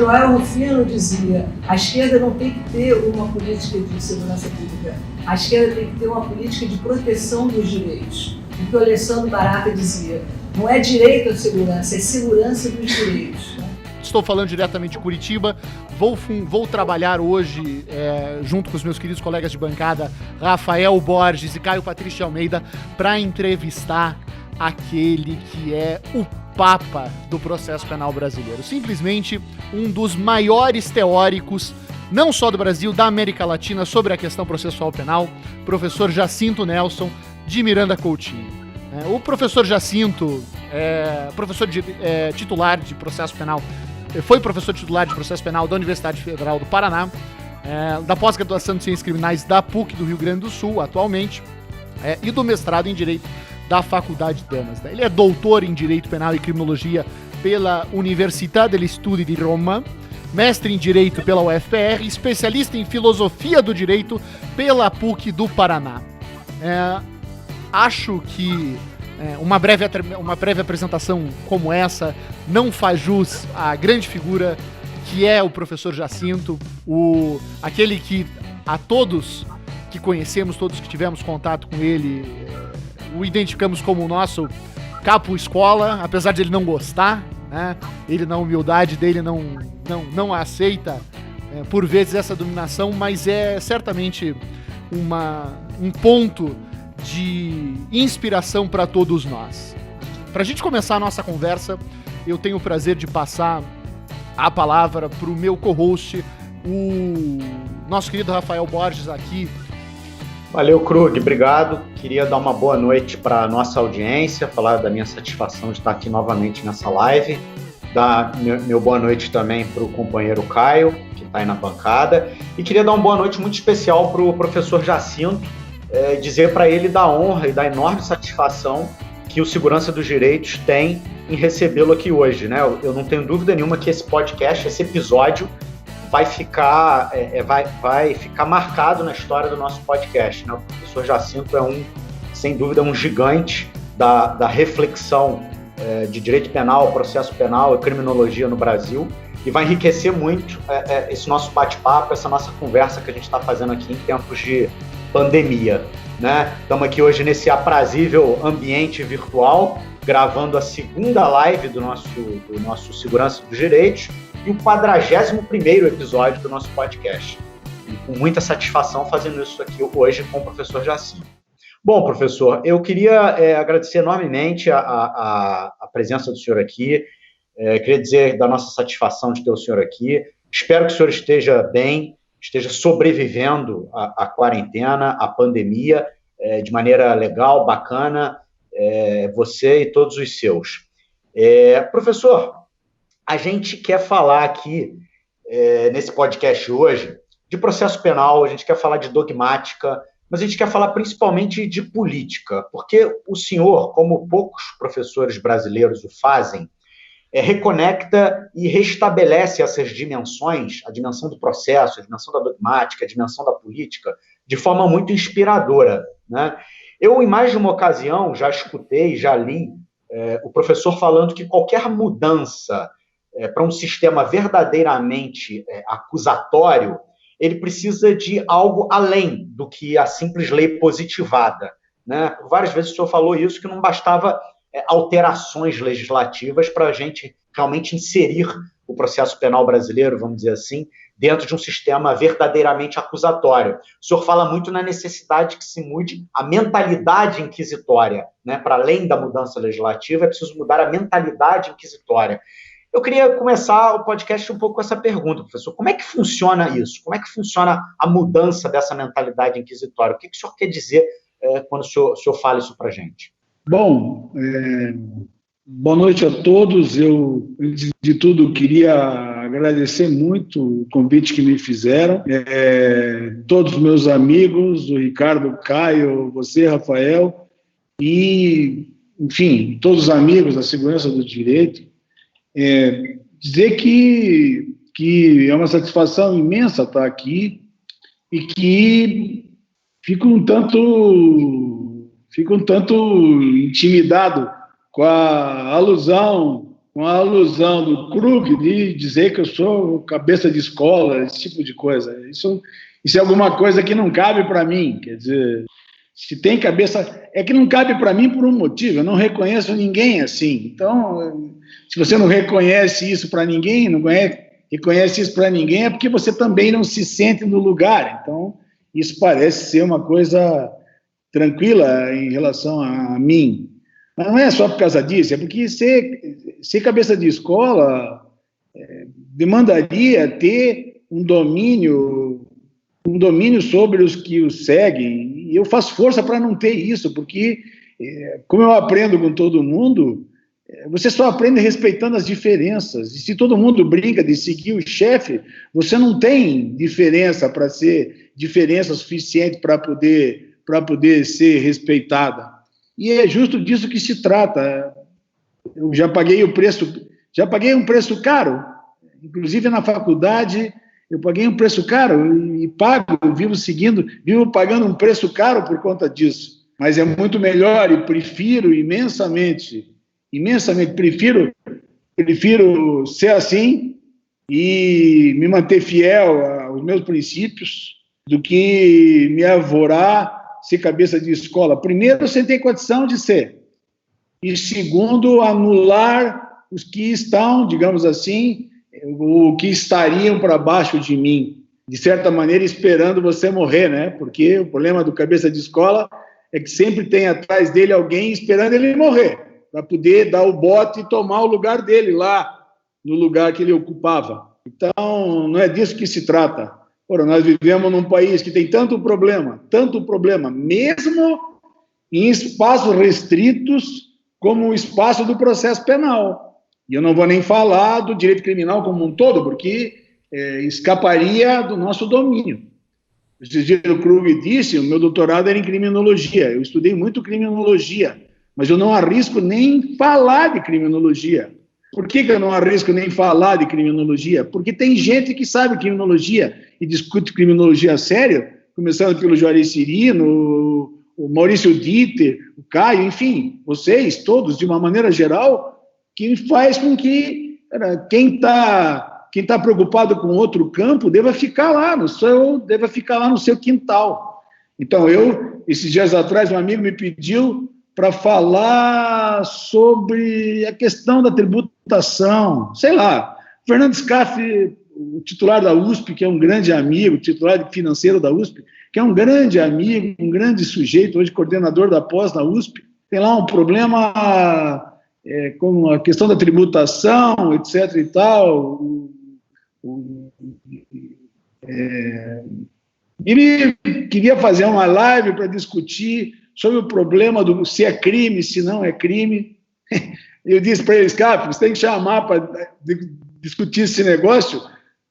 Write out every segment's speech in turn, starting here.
Joel Rufino dizia: a esquerda não tem que ter uma política de segurança pública, a esquerda tem que ter uma política de proteção dos direitos. O que o Alessandro Barata dizia: não é direito à segurança, é segurança dos direitos. Estou falando diretamente de Curitiba, vou trabalhar hoje, junto com os meus queridos colegas de bancada, Rafael Borges e Caio Patrício de Almeida, para entrevistar aquele que é o papa do processo penal brasileiro. Simplesmente um dos maiores teóricos, não só do Brasil, da América Latina, sobre a questão processual penal, professor Jacinto Nelson, de Miranda Coutinho. O professor Jacinto titular de processo penal, foi professor titular de processo penal da Universidade Federal do Paraná, da pós-graduação de Ciências Criminais da PUC do Rio Grande do Sul, atualmente, e do mestrado em Direito da Faculdade de Damas. Ele é doutor em Direito Penal e Criminologia pela Università degli Studi di Roma, mestre em Direito pela UFPR, especialista em Filosofia do Direito pela PUC do Paraná. Acho que uma breve apresentação como essa não faz jus à grande figura que é o professor Jacinto, aquele que a todos que conhecemos, todos que tivemos contato com ele, o identificamos como o nosso capo escola, apesar de ele não gostar, né? Ele, na humildade dele, não aceita por vezes essa dominação, mas é certamente um ponto de inspiração para todos nós. Para a gente começar a nossa conversa, eu tenho o prazer de passar a palavra para o meu co-host, o nosso querido Rafael Borges aqui. Valeu, Krug, obrigado. Queria dar uma boa noite para a nossa audiência, falar da minha satisfação de estar aqui novamente nessa live, dar meu boa noite também para o companheiro Caio, que está aí na bancada, e queria dar uma boa noite muito especial para o professor Jacinto, dizer para ele da honra e da enorme satisfação que o Segurança dos Direitos tem em recebê-lo aqui hoje, né? Eu não tenho dúvida nenhuma que esse podcast, esse episódio, vai ficar marcado na história do nosso podcast, né? O professor Jacinto sem dúvida, um gigante da reflexão de direito penal, processo penal e criminologia no Brasil, e vai enriquecer muito esse nosso bate-papo, essa nossa conversa que a gente está fazendo aqui em tempos de pandemia, né? Estamos aqui hoje nesse aprazível ambiente virtual, gravando a segunda live do nosso Segurança dos Direitos, e o 41º episódio do nosso podcast. E com muita satisfação fazendo isso aqui hoje com o professor Jacinto. Bom, professor, eu queria agradecer enormemente a presença do senhor aqui, queria dizer da nossa satisfação de ter o senhor aqui. Espero que o senhor esteja bem, esteja sobrevivendo à quarentena, à pandemia, de maneira legal, bacana, você e todos os seus. Professor, a gente quer falar aqui, nesse podcast hoje, de processo penal, a gente quer falar de dogmática, mas a gente quer falar principalmente de política, porque o senhor, como poucos professores brasileiros o fazem, reconecta e restabelece essas dimensões, a dimensão do processo, a dimensão da dogmática, a dimensão da política, de forma muito inspiradora, né? Eu, em mais de uma ocasião, já escutei, já li o professor falando que qualquer mudança para um sistema verdadeiramente acusatório, ele precisa de algo além do que a simples lei positivada, né? Por várias vezes o senhor falou isso, que não bastava alterações legislativas para a gente realmente inserir o processo penal brasileiro, vamos dizer assim, dentro de um sistema verdadeiramente acusatório. O senhor fala muito na necessidade que se mude a mentalidade inquisitória, né? Para além da mudança legislativa, é preciso mudar a mentalidade inquisitória. Eu queria começar o podcast um pouco com essa pergunta, professor. Como é que funciona isso? Como é que funciona a mudança dessa mentalidade inquisitória? O que o senhor quer dizer quando o senhor fala isso para a gente? Bom, boa noite a todos. Eu, antes de tudo, queria agradecer muito o convite que me fizeram. Todos os meus amigos, o Ricardo, o Caio, você, Rafael, e, enfim, todos os amigos da Segurança do Direito. Dizer que é uma satisfação imensa estar aqui e que fico um tanto intimidado com a alusão com a alusão do Krug de dizer que eu sou cabeça de escola, esse tipo de coisa. Isso é alguma coisa que não cabe para mim. Quer dizer, se tem cabeça... É que não cabe para mim por um motivo. Eu não reconheço ninguém assim. Então, se você não reconhece isso para ninguém, não reconhece isso para ninguém, é porque você também não se sente no lugar. Então, isso parece ser uma coisa tranquila em relação a mim. Mas não é só por causa disso, é porque ser cabeça de escola demandaria ter um domínio sobre os que o seguem, e eu faço força para não ter isso, porque, como eu aprendo com todo mundo, você só aprende respeitando as diferenças, e se todo mundo brinca de seguir o chefe, você não tem diferença para ser diferença suficiente para poder ser respeitada. E é justo disso que se trata. Eu já paguei um preço caro, inclusive na faculdade, eu paguei um preço caro e vivo pagando um preço caro por conta disso. Mas é muito melhor e prefiro imensamente, prefiro ser assim e me manter fiel aos meus princípios do que me arvorar ser cabeça de escola. Primeiro, você tem condição de ser. E segundo, anular os que estão, digamos assim, o que estariam para baixo de mim, de certa maneira esperando você morrer, né? Porque o problema do cabeça de escola é que sempre tem atrás dele alguém esperando ele morrer, para poder dar o bote e tomar o lugar dele lá, no lugar que ele ocupava. Então, não é disso que se trata. Ora, nós vivemos num país que tem tanto problema, mesmo em espaços restritos como o espaço do processo penal. E eu não vou nem falar do direito criminal como um todo, porque escaparia do nosso domínio. O Krug disse, o meu doutorado era em criminologia, eu estudei muito criminologia, mas eu não arrisco nem falar de criminologia. Por que eu não arrisco nem falar de criminologia? Porque tem gente que sabe criminologia e discute criminologia a sério, começando pelo Juarez Cirino, o Maurício Dieter, o Caio, enfim, vocês todos, de uma maneira geral, que faz com que quem está preocupado com outro campo deva ficar lá no seu quintal. Então, esses dias atrás, um amigo me pediu para falar sobre a questão da tributação, sei lá, Fernando Scaff, o titular da USP, que é um grande amigo, titular financeiro da USP, que é um grande amigo, um grande sujeito, hoje coordenador da pós na USP, tem lá um problema com a questão da tributação, etc. e tal. Ele queria fazer uma live para discutir sobre o problema do se é crime, se não é crime. Eu disse para eles, Scaff, você tem que chamar para discutir esse negócio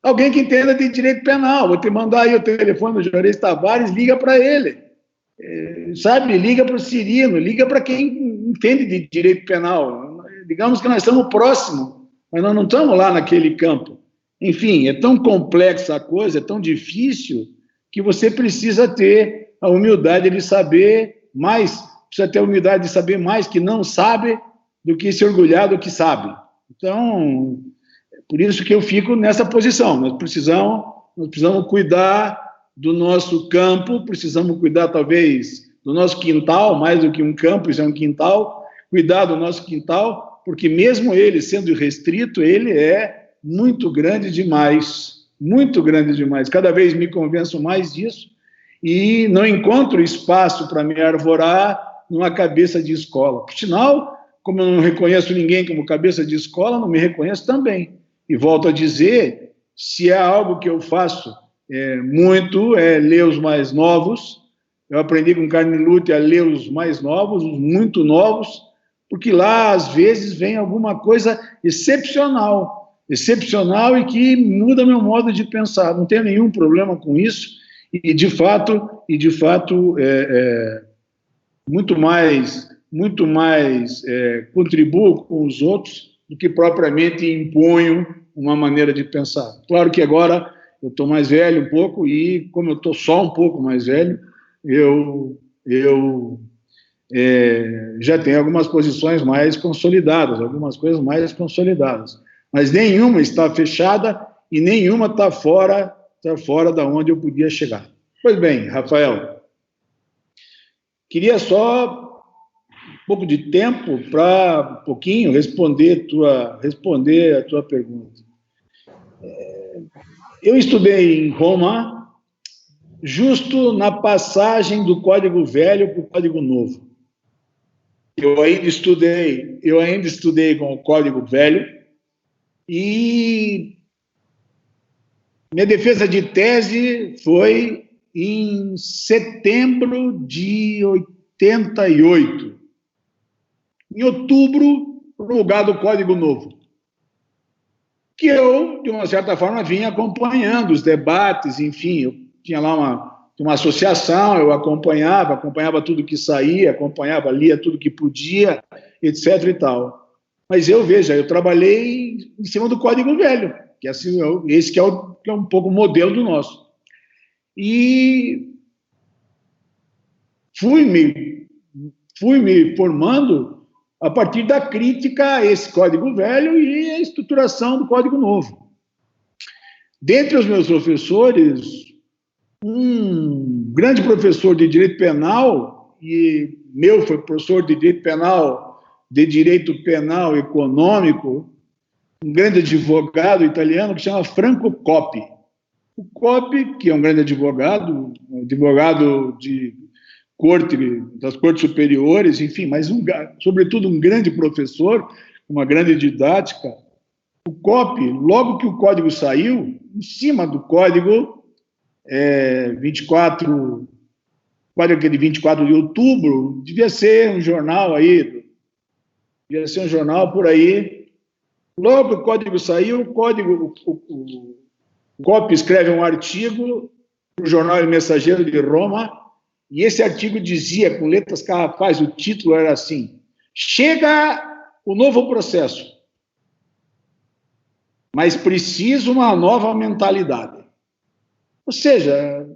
alguém que entenda de direito penal. Vou te mandar aí o telefone do Juarez Tavares, liga para ele. Sabe, liga para o Cirino, liga para quem entende de direito penal. Digamos que nós estamos próximos, mas nós não estamos lá naquele campo. Enfim, é tão complexa a coisa, é tão difícil, que você precisa ter a humildade de saber mais, precisa ter a humildade de saber mais que não sabe do que se orgulhar do que sabe. Então, por isso que eu fico nessa posição. Nós precisamos cuidar do nosso campo, precisamos cuidar, talvez, do nosso quintal, mais do que um campo, isso é um quintal, cuidar do nosso quintal, porque mesmo ele sendo restrito, ele é muito grande demais, cada vez me convenço mais disso, e não encontro espaço para me arvorar numa cabeça de escola. Afinal, como eu não reconheço ninguém como cabeça de escola, não me reconheço também. E volto a dizer, se é algo que eu faço muito, é ler os mais novos. Eu aprendi com Carnilute a ler os mais novos, os muito novos, porque lá, às vezes, vem alguma coisa excepcional e que muda meu modo de pensar. Não tenho nenhum problema com isso. E de fato, muito mais contribuo com os outros do que propriamente imponho uma maneira de pensar. Claro que agora eu estou mais velho um pouco e, como eu estou só um pouco mais velho, eu já tem algumas posições mais consolidadas, algumas coisas mais consolidadas. Mas nenhuma está fechada e nenhuma está fora da onde eu podia chegar. Pois bem, Rafael, queria só um pouco de tempo para um pouquinho responder a tua pergunta. Eu estudei em Roma justo na passagem do Código Velho para o Código Novo. Eu ainda estudei com o Código Velho e minha defesa de tese foi em setembro de 88. Em outubro, no lugar do Código Novo, que eu, de uma certa forma, vinha acompanhando os debates, enfim, eu tinha lá uma associação, eu acompanhava tudo que saía, lia tudo que podia, etc. e tal. Mas eu trabalhei em cima do Código Velho, que assim, esse que é um pouco o modelo do nosso. E fui me formando a partir da crítica a esse Código Velho e a estruturação do Código Novo. Dentre os meus professores, um grande professor de Direito Penal, e meu foi professor de Direito Penal Econômico, um grande advogado italiano que chama Franco Coppi. O Coppi, que é um grande advogado das cortes superiores, enfim, mas sobretudo um grande professor, uma grande didática. O Coppi, logo que o código saiu, em cima do código 24 de outubro, devia ser um jornal por aí. Logo que o código saiu, o Coppi escreve um artigo para o jornal El Mensageiro de Roma, e esse artigo dizia, com letras garrafais, o título era assim: chega o novo processo, mas precisa uma nova mentalidade. Ou seja,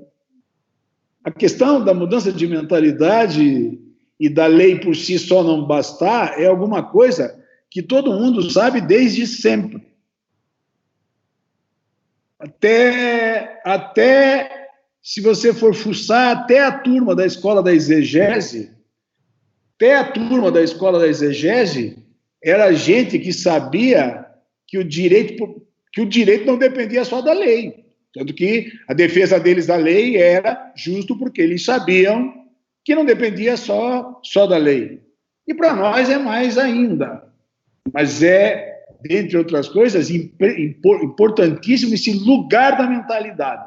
a questão da mudança de mentalidade e da lei por si só não bastar é alguma coisa que todo mundo sabe desde sempre. Até se você for fuçar, até a turma da escola da exegese, era gente que sabia que o direito não dependia só da lei. Tanto que a defesa deles da lei era justo porque eles sabiam que não dependia só da lei. E para nós é mais ainda. Mas dentre outras coisas, importantíssimo esse lugar da mentalidade.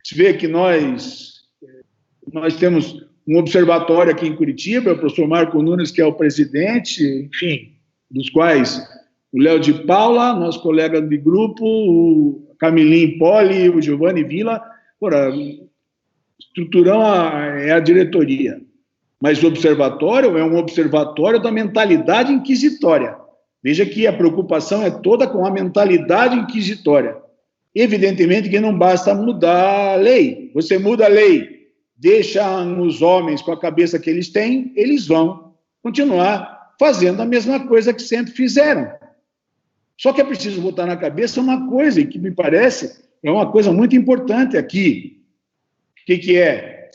Você vê que nós temos um observatório aqui em Curitiba, o professor Marco Nunes, que é o presidente, enfim, dos quais o Léo de Paula, nosso colega de grupo, o Camilim Poli, o Giovanni Villa, estruturão é a diretoria. Mas o observatório é um observatório da mentalidade inquisitória. Veja que a preocupação é toda com a mentalidade inquisitória. Evidentemente que não basta mudar a lei. Você muda a lei, deixa os homens com a cabeça que eles têm, eles vão continuar fazendo a mesma coisa que sempre fizeram. Só que é preciso botar na cabeça uma coisa, e que me parece é uma coisa muito importante aqui. O que é?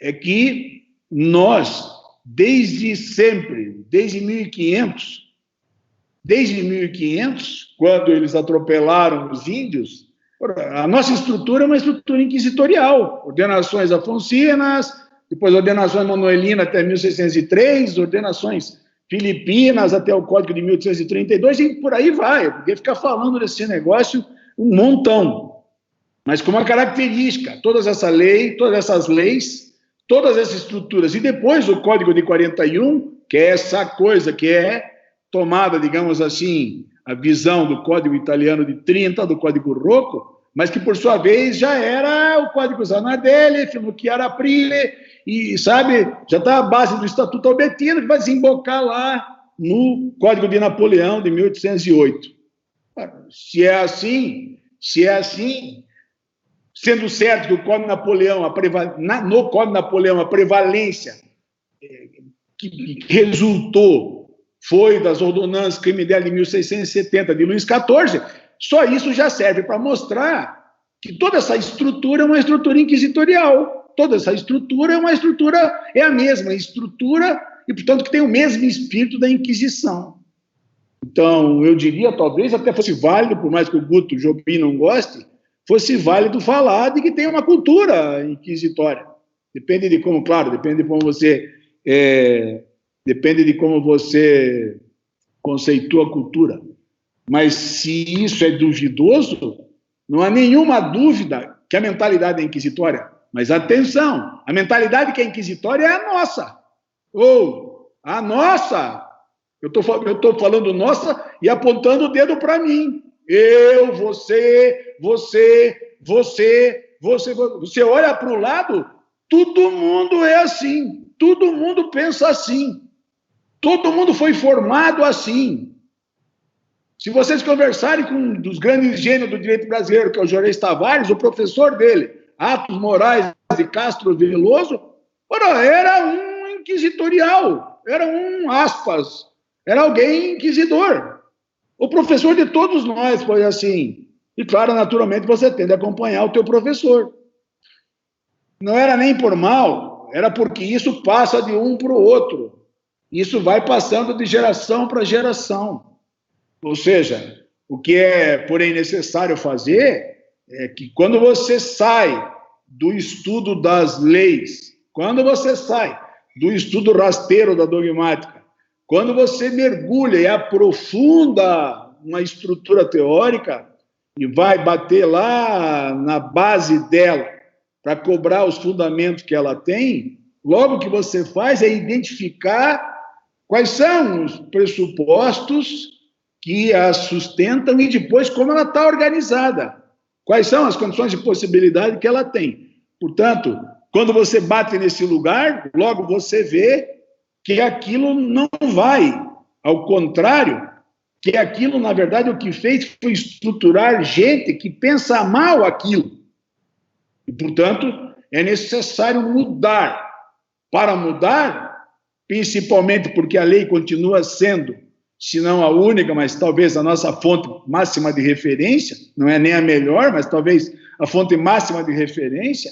É que nós, desde sempre, desde 1500, quando eles atropelaram os índios, a nossa estrutura é uma estrutura inquisitorial. Ordenações afoncinas, depois ordenações manuelinas até 1603, ordenações filipinas até o Código de 1832, e por aí vai. Eu podia ficar falando desse negócio um montão. Mas com uma característica, todas essas leis, todas essas estruturas, e depois o Código de 41, que é essa coisa que é tomada, digamos assim, a visão do Código Italiano de 30, do Código Rocco, mas que, por sua vez, já era o Código Zanardelli, Finucchiaro Aprile, e, sabe, já está a base do Estatuto Albertino, que vai desembocar lá no Código de Napoleão, de 1808. Se é assim, sendo certo que no Código de Napoleão, a prevalência que resultou foi das ordonanças crime dela de 1670 de Luís XIV, só isso já serve para mostrar que toda essa estrutura é uma estrutura inquisitorial. Toda essa estrutura é a mesma estrutura e, portanto, que tem o mesmo espírito da Inquisição. Então, eu diria, talvez até fosse válido, por mais que o Guto Jobim não goste, fosse válido falar de que tem uma cultura inquisitória. Depende de como, claro, depende de como você conceitua a cultura. Mas se isso é duvidoso, não há nenhuma dúvida que a mentalidade é inquisitória. Mas atenção, a mentalidade que é inquisitória é a nossa. Ou a nossa. Eu estou falando nossa e apontando o dedo para mim. Eu, você. Você olha para o lado, todo mundo é assim. Todo mundo pensa assim. Todo mundo foi formado assim. Se vocês conversarem com um dos grandes gênios do direito brasileiro, que é o Juarez Tavares, o professor dele, Atos Moraes de Castro Veloso, era um inquisitorial, era um aspas, era alguém inquisidor. O professor de todos nós foi assim. E, claro, naturalmente, você tende a acompanhar o teu professor. Não era nem por mal, era porque isso passa de um para o outro. Isso vai passando de geração para geração. Ou seja, o que é, porém, necessário fazer é que quando você sai do estudo das leis, quando você sai do estudo rasteiro da dogmática, quando você mergulha e aprofunda uma estrutura teórica e vai bater lá na base dela para cobrar os fundamentos que ela tem, logo o que você faz é identificar quais são os pressupostos que a sustentam e depois como ela está organizada. Quais são as condições de possibilidade que ela tem. Portanto, quando você bate nesse lugar, logo você vê que aquilo não vai. Ao contrário, que aquilo, na verdade, o que fez foi estruturar gente que pensa mal aquilo. E, portanto, é necessário mudar. Para mudar, principalmente porque a lei continua sendo, se não a única, mas talvez a nossa fonte máxima de referência, não é nem a melhor, mas talvez a fonte máxima de referência.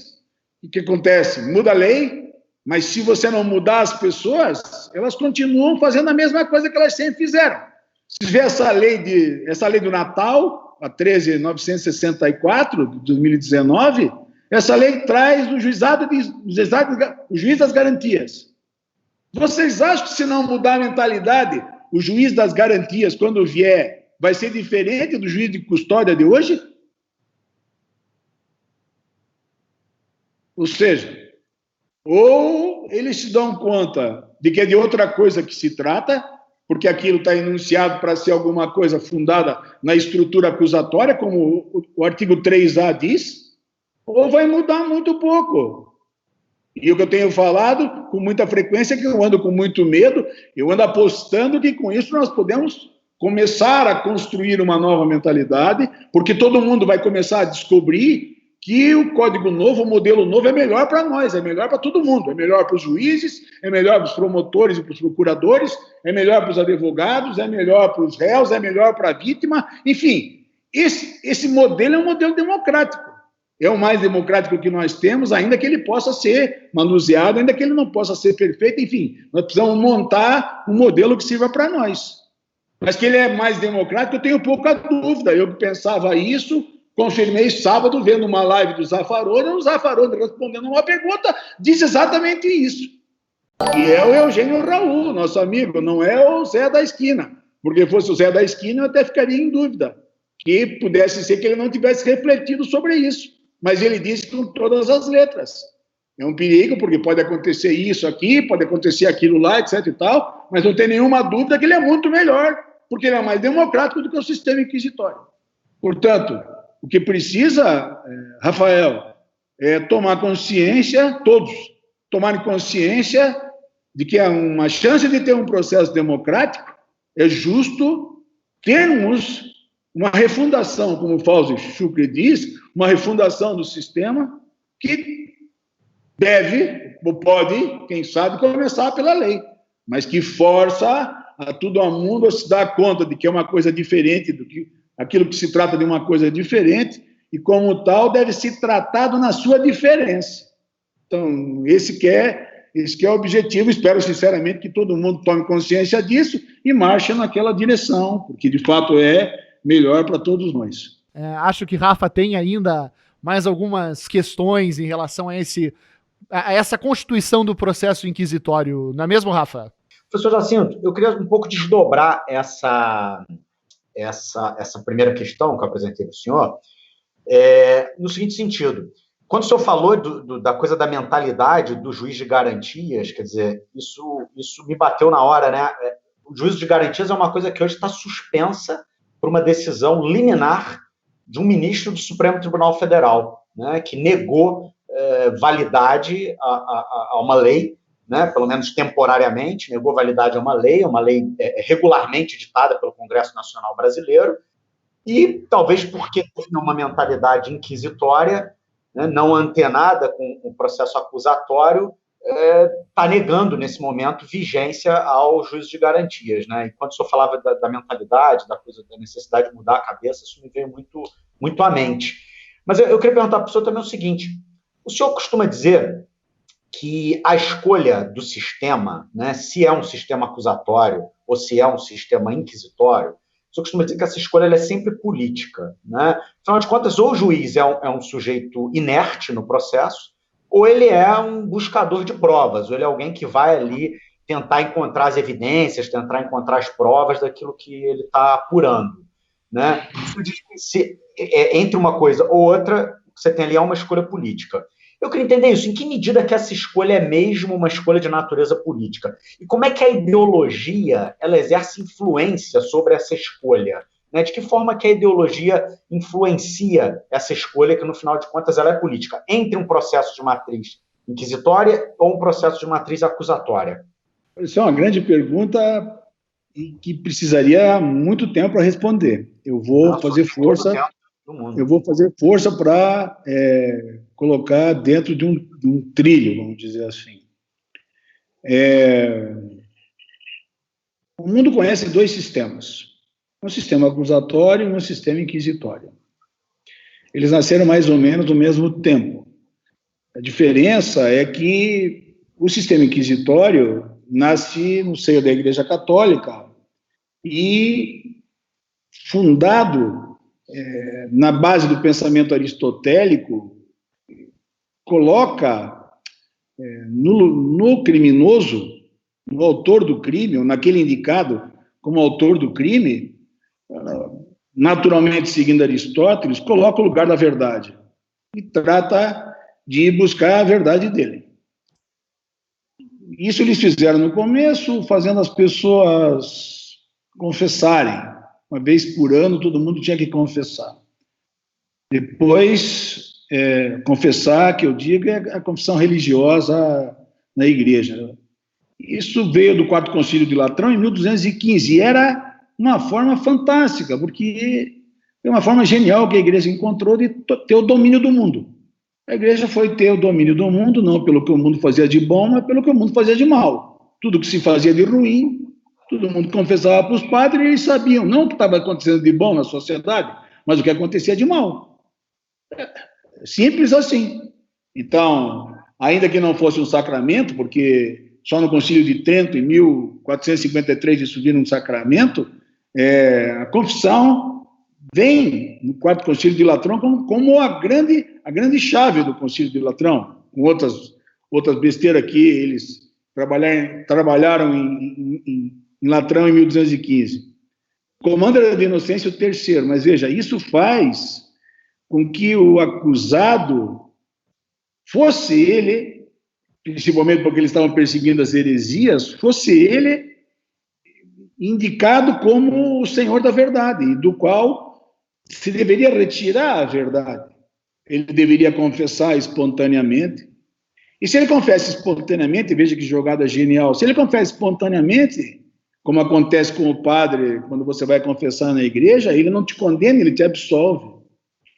E o que acontece? Muda a lei, mas se você não mudar as pessoas, elas continuam fazendo a mesma coisa que elas sempre fizeram. Se vê essa lei do Natal, a 13.964, de 2019, essa lei traz o juiz das garantias. Vocês acham que se não mudar a mentalidade, o juiz das garantias, quando vier, vai ser diferente do juiz de custódia de hoje? Ou seja, ou eles se dão conta de que é de outra coisa que se trata, porque aquilo está enunciado para ser alguma coisa fundada na estrutura acusatória, como o artigo 3A diz, ou vai mudar muito pouco. E o que eu tenho falado com muita frequência é que eu ando com muito medo, eu ando apostando que com isso nós podemos começar a construir uma nova mentalidade, porque todo mundo vai começar a descobrir que o código novo, o modelo novo é melhor para nós, é melhor para todo mundo, é melhor para os juízes, é melhor para os promotores e para os procuradores, é melhor para os advogados, é melhor para os réus, é melhor para a vítima, enfim, esse modelo é um modelo democrático. É o mais democrático que nós temos, ainda que ele possa ser manuseado, ainda que ele não possa ser perfeito, enfim, nós precisamos montar um modelo que sirva para nós. Mas que ele é mais democrático, eu tenho pouca dúvida. Eu pensava isso, confirmei sábado, vendo uma live do Zaffaroni, o Zaffaroni respondendo uma pergunta, diz exatamente isso. E é o Eugênio Raul, nosso amigo, não é o Zé da Esquina. Porque fosse o Zé da Esquina, eu até ficaria em dúvida, que pudesse ser que ele não tivesse refletido sobre isso. Mas ele disse com todas as letras. É um perigo, porque pode acontecer isso aqui, pode acontecer aquilo lá, etc e tal, mas não tem nenhuma dúvida que ele é muito melhor, porque ele é mais democrático do que o sistema inquisitório. Portanto, o que precisa, Rafael, é tomar consciência, todos tomarem consciência de que há uma chance de ter um processo democrático, é justo termos uma refundação, como o Fausto Schucre diz, uma refundação do sistema que deve, ou pode, quem sabe, começar pela lei. mas que força a todo mundo a se dar conta de que é uma coisa diferente, do que aquilo que se trata de uma coisa diferente, e como tal deve ser tratado na sua diferença. Então, esse que é o objetivo. Espero sinceramente que todo mundo tome consciência disso e marche naquela direção, porque de fato é melhor para todos nós. Acho que Rafa tem ainda mais algumas questões em relação a essa constituição do processo inquisitório, não é mesmo, Rafa? Professor Jacinto, eu queria um pouco desdobrar essa primeira questão que eu apresentei para o senhor, no seguinte sentido. Quando o senhor falou da coisa da mentalidade do juiz de garantias, quer dizer, isso me bateu na hora, né? O juízo de garantias é uma coisa que hoje está suspensa por uma decisão liminar de um ministro do Supremo Tribunal Federal, né, que negou validade a uma lei, né, pelo menos temporariamente, negou validade a uma lei regularmente ditada pelo Congresso Nacional Brasileiro, e talvez porque tem uma mentalidade inquisitória, né, não antenada com o processo acusatório, está negando, nesse momento, vigência ao juízo de garantias. Né? Enquanto o senhor falava da mentalidade, da necessidade de mudar a cabeça, isso me veio muito, muito à mente. Mas eu queria perguntar para o senhor também o seguinte: o senhor costuma dizer que a escolha do sistema, né, se é um sistema acusatório ou se é um sistema inquisitório, o senhor costuma dizer que essa escolha é sempre política, né? Afinal de contas, ou o juiz é um sujeito inerte no processo, ou ele é um buscador de provas, ou ele é alguém que vai ali tentar encontrar as evidências, tentar encontrar as provas daquilo que ele está apurando, né? Isso diz que entre uma coisa ou outra, você tem ali uma escolha política. Eu queria entender isso, em que medida que essa escolha é mesmo uma escolha de natureza política? E como é que a ideologia ela exerce influência sobre essa escolha? Né? De que forma que a ideologia influencia essa escolha, que no final de contas ela é política, entre um processo de matriz inquisitória ou um processo de matriz acusatória? Isso é uma grande pergunta e que precisaria muito tempo para responder. Eu vou fazer força para colocar dentro de um trilho, vamos dizer assim. O mundo conhece dois sistemas, um sistema acusatório e um sistema inquisitório. Eles nasceram mais ou menos no mesmo tempo. A diferença é que o sistema inquisitório nasce no seio da Igreja Católica e fundado na base do pensamento aristotélico, coloca no criminoso, no autor do crime, ou naquele indicado como autor do crime, naturalmente seguindo Aristóteles, coloca o lugar da verdade e trata de buscar a verdade dele. Isso eles fizeram no começo, fazendo as pessoas confessarem. Uma vez por ano, todo mundo tinha que confessar. Depois, confessar, que eu digo, é a confissão religiosa na igreja. Isso veio do Quarto Concílio de Latrão em 1215, e era uma forma fantástica, porque é uma forma genial que a igreja encontrou de ter o domínio do mundo. A igreja foi ter o domínio do mundo, não pelo que o mundo fazia de bom, mas pelo que o mundo fazia de mal. Tudo que se fazia de ruim, todo mundo confessava para os padres, e eles sabiam, não o que estava acontecendo de bom na sociedade, mas o que acontecia de mal. Simples assim. Então, ainda que não fosse um sacramento, porque só no Concílio de Trento, em 1453, isso vira um sacramento, a confissão vem no Quarto Concílio de Latrão como a grande chave do Concílio de Latrão, com outras besteiras que eles trabalharam em Latrão em 1215. Comando era de Inocêncio III, mas veja, isso faz com que o acusado fosse ele, principalmente porque eles estavam perseguindo as heresias, fosse ele indicado como o senhor da verdade, do qual se deveria retirar a verdade. Ele deveria confessar espontaneamente. E se ele confessa espontaneamente, veja que jogada genial, se ele confessa espontaneamente, como acontece com o padre quando você vai confessar na igreja, ele não te condena, ele te absolve.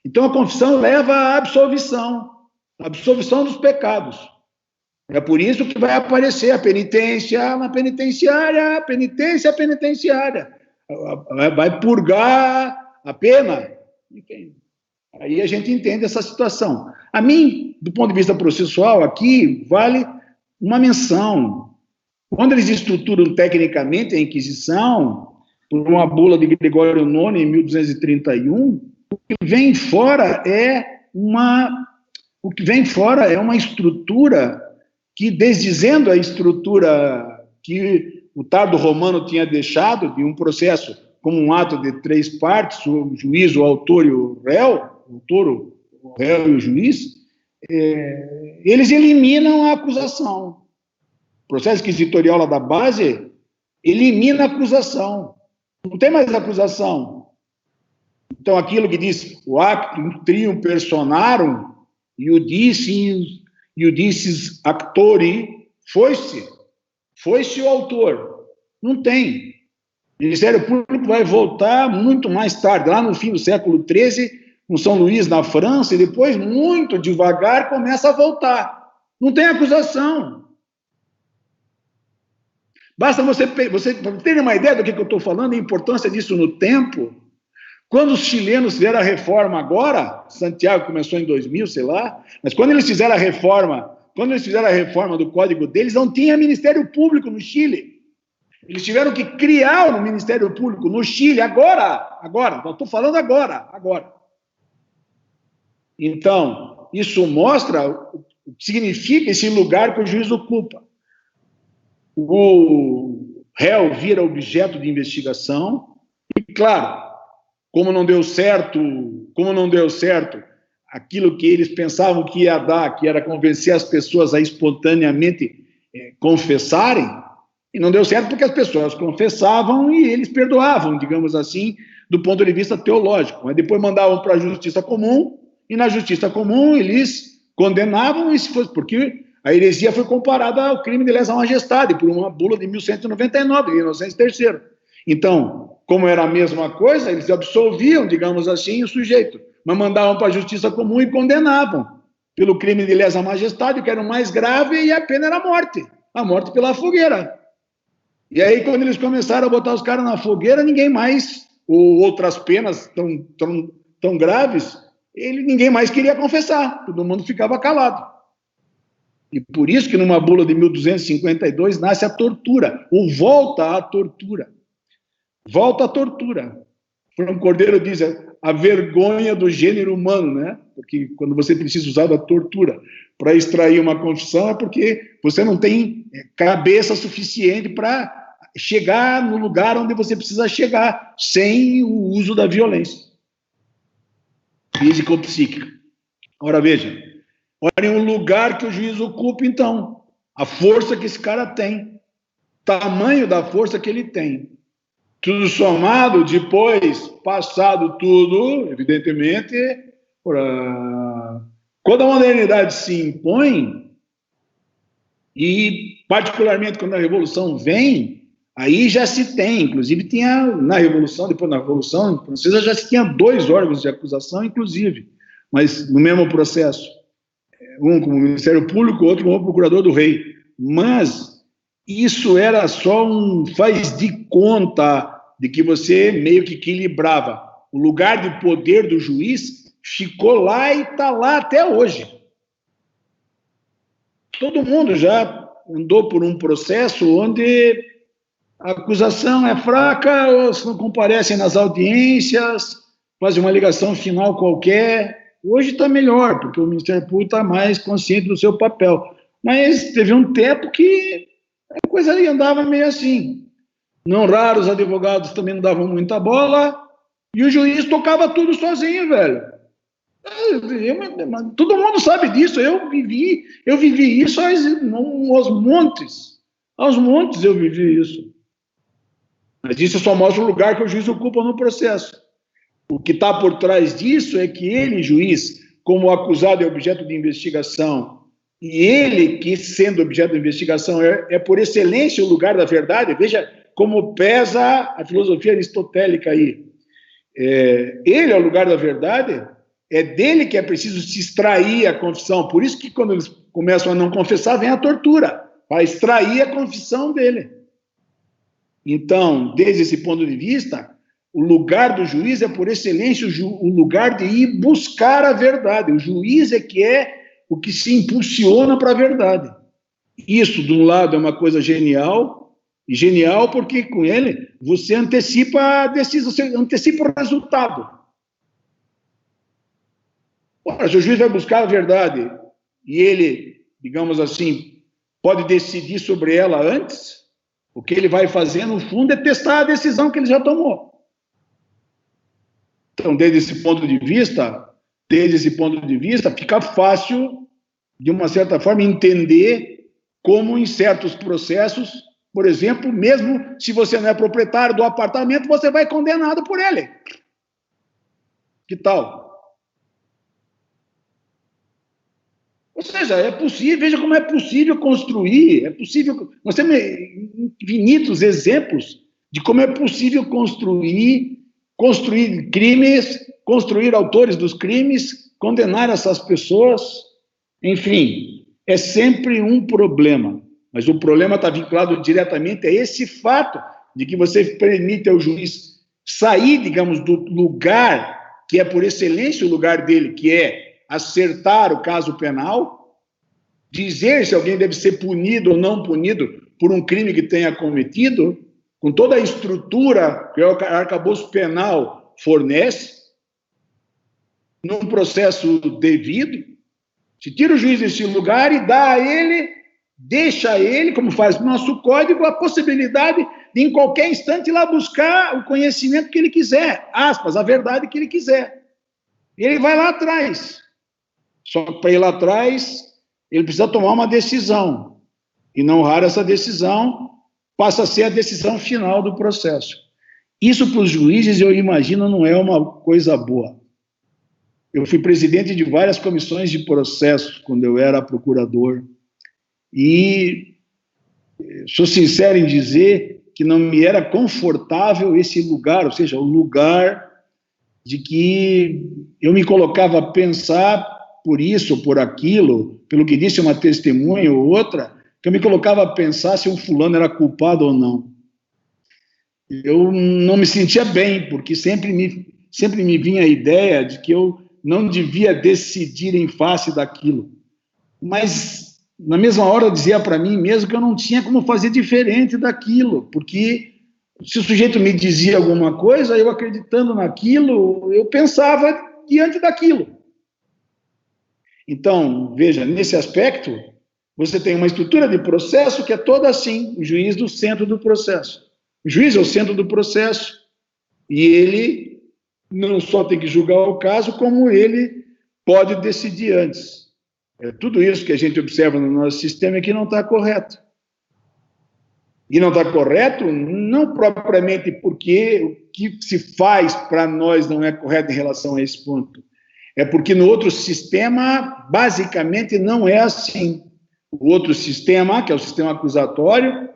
Então a confissão leva à absolvição dos pecados. É por isso que vai aparecer a penitência na penitenciária, a penitência penitenciária. Vai purgar a pena. Enfim, aí a gente entende essa situação. A mim, do ponto de vista processual, aqui vale uma menção. Quando eles estruturam tecnicamente a Inquisição, por uma bula de Gregório IX, em 1231, o que vem fora é uma estrutura que, desdizendo a estrutura que o Tardo Romano tinha deixado, de um processo como um ato de 3 partes, o juiz, o autor e o réu, o réu e o juiz, eles eliminam a acusação. O processo inquisitorial lá da base elimina a acusação. Não tem mais acusação. Então, aquilo que diz o actum trium personarum, iudicis actori, foi-se o autor. Não tem. O Ministério Público vai voltar muito mais tarde, lá no fim do século XIII, com São Luís na França, e depois, muito devagar, começa a voltar. Não tem acusação. Basta você ter uma ideia do que eu estou falando, a importância disso no tempo. Quando os chilenos fizeram a reforma agora, Santiago começou em 2000, sei lá, mas quando eles fizeram a reforma do código deles, não tinha Ministério Público no Chile. Eles tiveram que criar o Ministério Público no Chile agora, estou falando agora. Então, isso mostra o que significa esse lugar que o juiz ocupa. O réu vira objeto de investigação e, claro, como não deu certo aquilo que eles pensavam que ia dar, que era convencer as pessoas a espontaneamente confessarem, e não deu certo porque as pessoas confessavam e eles perdoavam, digamos assim, do ponto de vista teológico. Mas depois mandavam para a justiça comum, e na justiça comum eles condenavam, e se fosse porque a heresia foi comparada ao crime de lesa majestade, por uma bula de 1199, de Inocêncio III. Então, como era a mesma coisa, eles absolviam, digamos assim, o sujeito, mas mandavam para a justiça comum e condenavam pelo crime de lesa majestade, que era o mais grave, e a pena era a morte pela fogueira. E aí, quando eles começaram a botar os caras na fogueira, ninguém mais, ou outras penas tão graves, ninguém mais queria confessar, todo mundo ficava calado. E por isso que numa bula de 1252 nasce a tortura, ou volta à tortura. Volta à tortura. Franco Cordeiro diz a vergonha do gênero humano, né? Porque quando você precisa usar da tortura para extrair uma confissão é porque você não tem cabeça suficiente para chegar no lugar onde você precisa chegar, sem o uso da violência física ou psíquica. Ora, veja, olhem o lugar que o juiz ocupa, então, a força que esse cara tem, tamanho da força que ele tem. Tudo somado, depois, passado tudo, evidentemente, quando a modernidade se impõe, e particularmente quando a Revolução vem, aí já se tem, inclusive tinha na Revolução, depois na Revolução Francesa já se tinha 2 órgãos de acusação, inclusive, mas no mesmo processo. Um como Ministério Público, outro como Procurador do Rei. Mas isso era só um faz de conta de que você meio que equilibrava. O lugar de poder do juiz ficou lá e está lá até hoje. Todo mundo já andou por um processo onde a acusação é fraca, ou se não comparecem nas audiências, fazem uma alegação final qualquer. Hoje está melhor, porque o Ministério Público está mais consciente do seu papel. Mas teve um tempo que a coisa ali andava meio assim. Não raro, os advogados também não davam muita bola, e o juiz tocava tudo sozinho, velho. Todo mundo sabe disso, eu vivi isso aos montes. Aos montes eu vivi isso. Mas isso só mostra o lugar que o juiz ocupa no processo. O que está por trás disso é que ele, juiz, como acusado é objeto de investigação, e ele, que sendo objeto de investigação, é por excelência o lugar da verdade. Veja como pesa a filosofia aristotélica aí. Ele é o lugar da verdade, é dele que é preciso se extrair a confissão. Por isso que quando eles começam a não confessar, vem a tortura, para extrair a confissão dele. Então, desde esse ponto de vista, o lugar do juiz é, por excelência, o lugar de ir buscar a verdade. O juiz é o que se impulsiona para a verdade. Isso, de um lado, é uma coisa genial, e genial porque, com ele, você antecipa a decisão, você antecipa o resultado. Ora, se o juiz vai buscar a verdade e ele, digamos assim, pode decidir sobre ela antes, o que ele vai fazer, no fundo, é testar a decisão que ele já tomou. Então, desde esse ponto de vista, fica fácil, de uma certa forma, entender como, em certos processos, por exemplo, mesmo se você não é proprietário do apartamento, você vai condenado por ele. Que tal? Ou seja, é possível, veja como é possível construir, nós temos infinitos exemplos de como é possível construir crimes, construir autores dos crimes, condenar essas pessoas, enfim, é sempre um problema, mas o problema está vinculado diretamente a esse fato de que você permite ao juiz sair, digamos, do lugar que é por excelência o lugar dele, que é acertar o caso penal, dizer se alguém deve ser punido ou não punido por um crime que tenha cometido, com toda a estrutura que o arcabouço penal fornece, num processo devido, se tira o juiz desse lugar e dá a ele, deixa a ele, como faz o nosso código, a possibilidade de, em qualquer instante, ir lá buscar o conhecimento que ele quiser, aspas, a verdade que ele quiser. E ele vai lá atrás. Só que para ir lá atrás, ele precisa tomar uma decisão. E não raro essa decisão passa a ser a decisão final do processo. Isso para os juízes, eu imagino, não é uma coisa boa. Eu fui presidente de várias comissões de processo quando eu era procurador e sou sincero em dizer que não me era confortável esse lugar, ou seja, o lugar de que eu me colocava a pensar por isso ou por aquilo, pelo que disse uma testemunha ou outra, que eu me colocava a pensar se um fulano era culpado ou não. Eu não me sentia bem, porque sempre me vinha a ideia de que eu não devia decidir em face daquilo. Mas, na mesma hora, eu dizia para mim mesmo que eu não tinha como fazer diferente daquilo, porque se o sujeito me dizia alguma coisa, eu acreditando naquilo, eu pensava diante daquilo. Então, veja, nesse aspecto, você tem uma estrutura de processo que é toda assim, o juiz do centro do processo. O juiz é o centro do processo e ele não só tem que julgar o caso, como ele pode decidir antes. É tudo isso que a gente observa no nosso sistema que não está correto. E não está correto não propriamente porque o que se faz para nós não é correto em relação a esse ponto. É porque no outro sistema, basicamente, não é assim. O outro sistema, que é o sistema acusatório,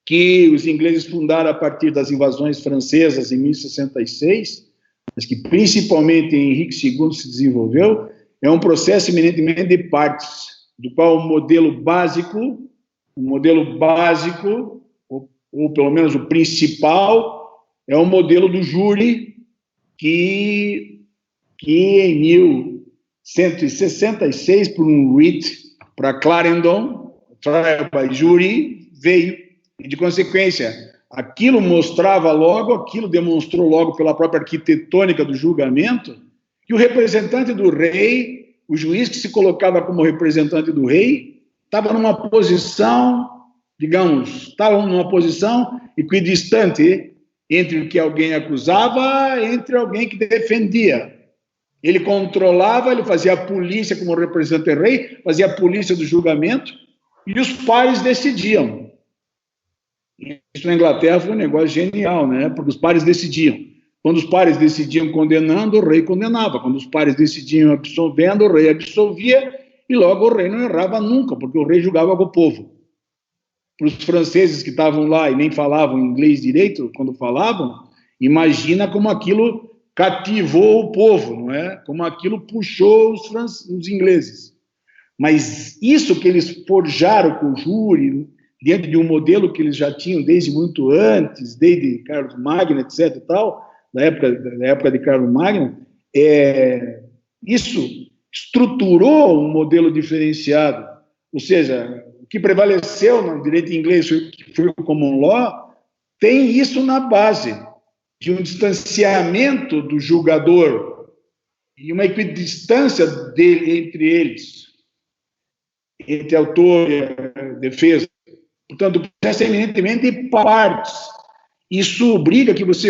que os ingleses fundaram a partir das invasões francesas em 1066, mas que principalmente Henrique II se desenvolveu, é um processo eminentemente de partes, do qual o modelo básico, ou pelo menos o principal, é o modelo do júri, que em 1166, por um writ para Clarendon, trial by jury, veio. E, de consequência, aquilo demonstrou logo pela própria arquitetônica do julgamento, que o representante do rei, o juiz que se colocava como representante do rei, estava numa posição, equidistante entre o que alguém acusava e entre alguém que defendia. Ele controlava, ele fazia a polícia como representante do rei, fazia a polícia do julgamento, e os pares decidiam. Isso na Inglaterra foi um negócio genial, né? Porque os pares decidiam. Quando os pares decidiam condenando, o rei condenava. Quando os pares decidiam absolvendo, o rei absolvia, e logo o rei não errava nunca, porque o rei julgava com o povo. Para os franceses que estavam lá e nem falavam inglês direito, quando falavam, imagina como aquilo cativou o povo, não é? Como aquilo puxou os ingleses. Mas isso que eles forjaram com o júri, diante de um modelo que eles já tinham desde muito antes, desde Carlos Magno, etc. e tal, da época de Carlos Magno, isso estruturou um modelo diferenciado. Ou seja, o que prevaleceu no direito inglês, que foi o common law, tem isso na base de um distanciamento do julgador e uma equidistância entre eles, entre autor e defesa. Portanto, o processo é eminentemente de partes. Isso obriga que você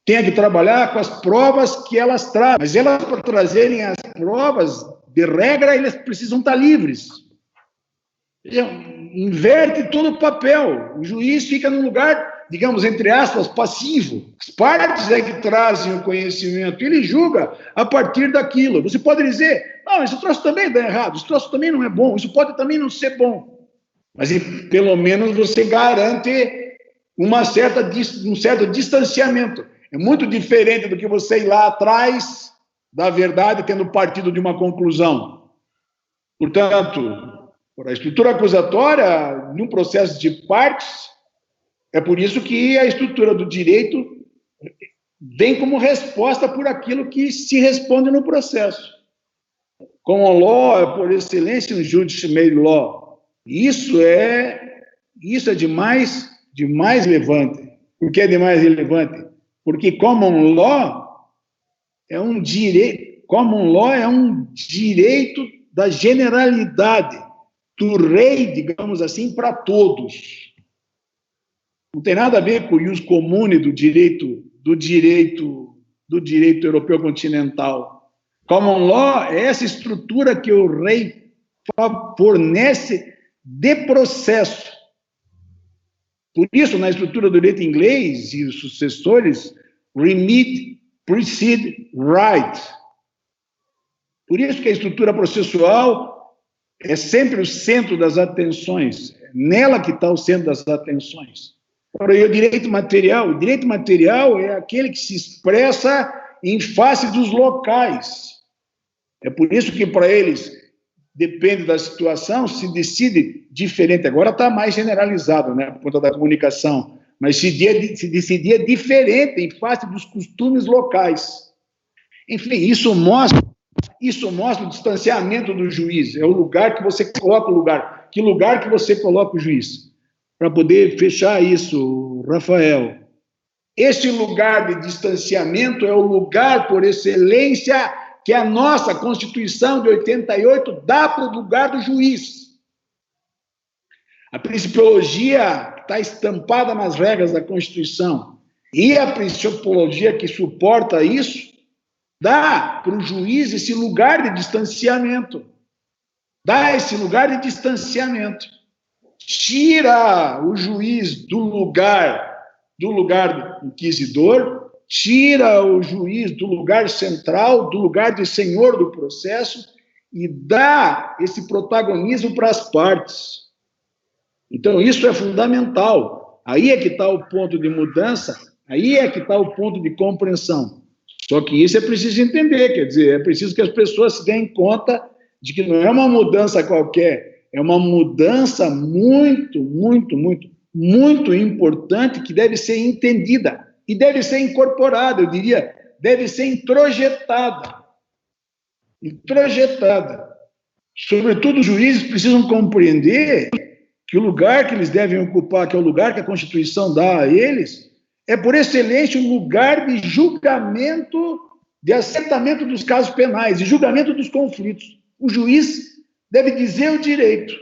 tenha que trabalhar com as provas que elas trazem. Mas elas, para trazerem as provas, de regra, eles precisam estar livres. Inverte todo o papel. O juiz fica num lugar, digamos, entre aspas, passivo. As partes é que trazem o conhecimento. Ele julga a partir daquilo. Você pode dizer, não, esse troço também dá errado, esse troço também não é bom, isso pode também não ser bom. Mas, pelo menos, você garante um certo distanciamento. É muito diferente do que você ir lá atrás da verdade, tendo partido de uma conclusão. Portanto, por a estrutura acusatória, num processo de partes, é por isso que a estrutura do direito vem como resposta por aquilo que se responde no processo. Common law é, por excelência, um judiciary law. Isso é de mais relevante. Por que é de mais relevante? Porque common law é um direito da generalidade, do rei, digamos assim, para todos. Não tem nada a ver com o ius comune do direito europeu continental. Common law é essa estrutura que o rei fornece de processo. Por isso, na estrutura do direito inglês e os sucessores, remit, precede, right. Por isso que a estrutura processual é sempre o centro das atenções, é nela que está o centro das atenções. Agora, e o direito material é aquele que se expressa em face dos locais. É por isso que, para eles, depende da situação, se decide diferente. Agora está mais generalizado, né, por conta da comunicação, mas se decidia diferente em face dos costumes locais. Enfim, isso mostra o distanciamento do juiz. É o lugar que você coloca o lugar. Que lugar que você coloca o juiz? Para poder fechar isso, Rafael. Esse lugar de distanciamento é o lugar por excelência que a nossa Constituição de 88 dá para o lugar do juiz. A principiologia está estampada nas regras da Constituição. E a principiologia que suporta isso dá para o juiz esse lugar de distanciamento. Dá esse lugar de distanciamento. Tira o juiz do lugar do inquisidor, tira o juiz do lugar central, do lugar de senhor do processo e dá esse protagonismo para as partes. Então, isso é fundamental. Aí é que está o ponto de mudança, aí é que está o ponto de compreensão. Só que isso é preciso entender, quer dizer, é preciso que as pessoas se deem conta de que não é uma mudança qualquer, é uma mudança muito, muito, muito, muito importante que deve ser entendida. E deve ser incorporada, eu diria, deve ser introjetada. Introjetada. Sobretudo, os juízes precisam compreender que o lugar que eles devem ocupar, que é o lugar que a Constituição dá a eles, é, por excelência, um lugar de julgamento, de assentamento dos casos penais, de julgamento dos conflitos. O juiz deve dizer o direito.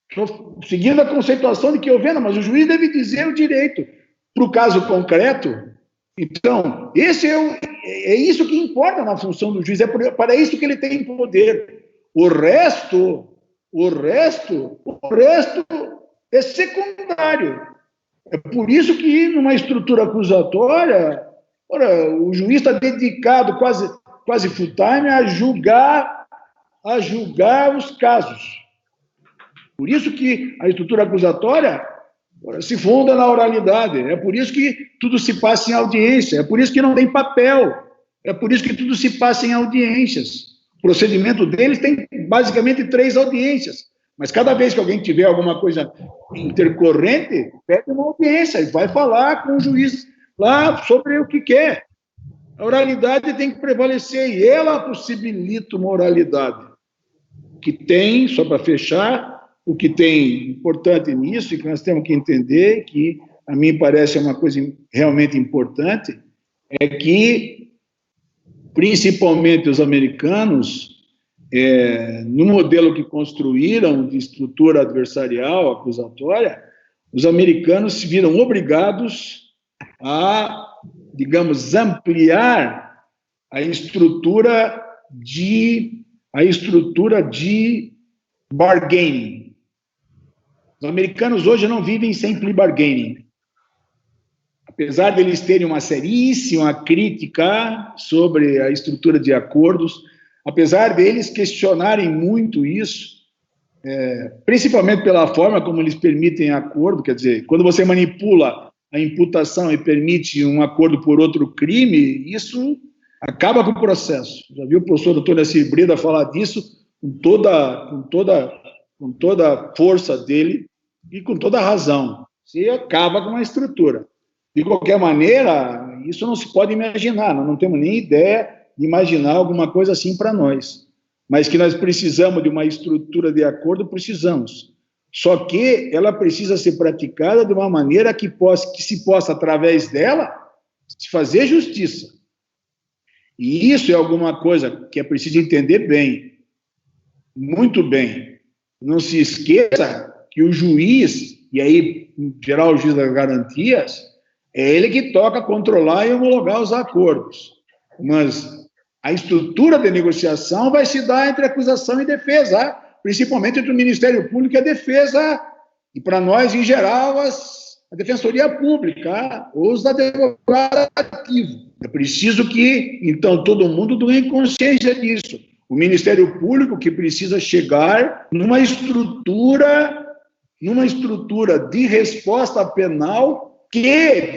Estou seguindo a conceituação de que eu vendo, mas o juiz deve dizer o direito. Para o caso concreto, então, é isso que importa na função do juiz, é para isso que ele tem poder. O resto é secundário. É por isso que, numa estrutura acusatória, o juiz está dedicado quase full time a julgar os casos. Por isso que a estrutura acusatória Se funda na oralidade. É por isso que tudo se passa em audiência, é por isso que não tem papel, é por isso que tudo se passa em audiências. O procedimento deles tem basicamente 3 audiências, mas cada vez que alguém tiver alguma coisa intercorrente, pede uma audiência e vai falar com o juiz lá sobre o que quer. A oralidade tem que prevalecer e ela possibilita uma oralidade que tem, só para fechar, o que tem importante nisso e que nós temos que entender, que a mim parece uma coisa realmente importante, é que, principalmente os americanos, no modelo que construíram de estrutura adversarial, acusatória, os americanos se viram obrigados a, digamos, ampliar a estrutura de bargaining. Os americanos hoje não vivem sem plea bargaining. Apesar de eles terem uma seríssima crítica sobre a estrutura de acordos, apesar deles questionarem muito isso, principalmente pela forma como eles permitem acordo, quer dizer, quando você manipula a imputação e permite um acordo por outro crime, isso acaba com o processo. Já viu o professor Antônio Assir Breda falar disso com toda a força dele e com toda a razão. Você acaba com uma estrutura. De qualquer maneira, isso não se pode imaginar, nós não temos nem ideia de imaginar alguma coisa assim para nós. Mas que nós precisamos de uma estrutura de acordo, precisamos. Só que ela precisa ser praticada de uma maneira que se possa, através dela, se fazer justiça. E isso é alguma coisa que é preciso entender bem, muito bem. Não se esqueça que o juiz, e aí, em geral, o juiz das garantias, é ele que toca controlar e homologar os acordos. Mas a estrutura de negociação vai se dar entre acusação e defesa, principalmente entre o Ministério Público e a defesa, e para nós, em geral, a Defensoria Pública, os advogados ativos. É preciso que, então, todo mundo tenha consciência disso. O Ministério Público que precisa chegar numa estrutura de resposta penal que,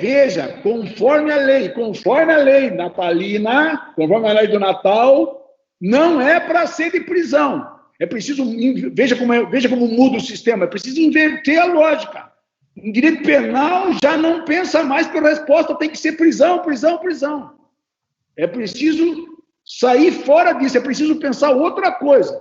veja, conforme a lei natalina, conforme a lei do Natal, não é para ser de prisão. É preciso, veja como muda o sistema, é preciso inverter a lógica. Em direito penal já não pensa mais que a resposta tem que ser prisão, prisão, prisão. É preciso sair fora disso, é preciso pensar outra coisa.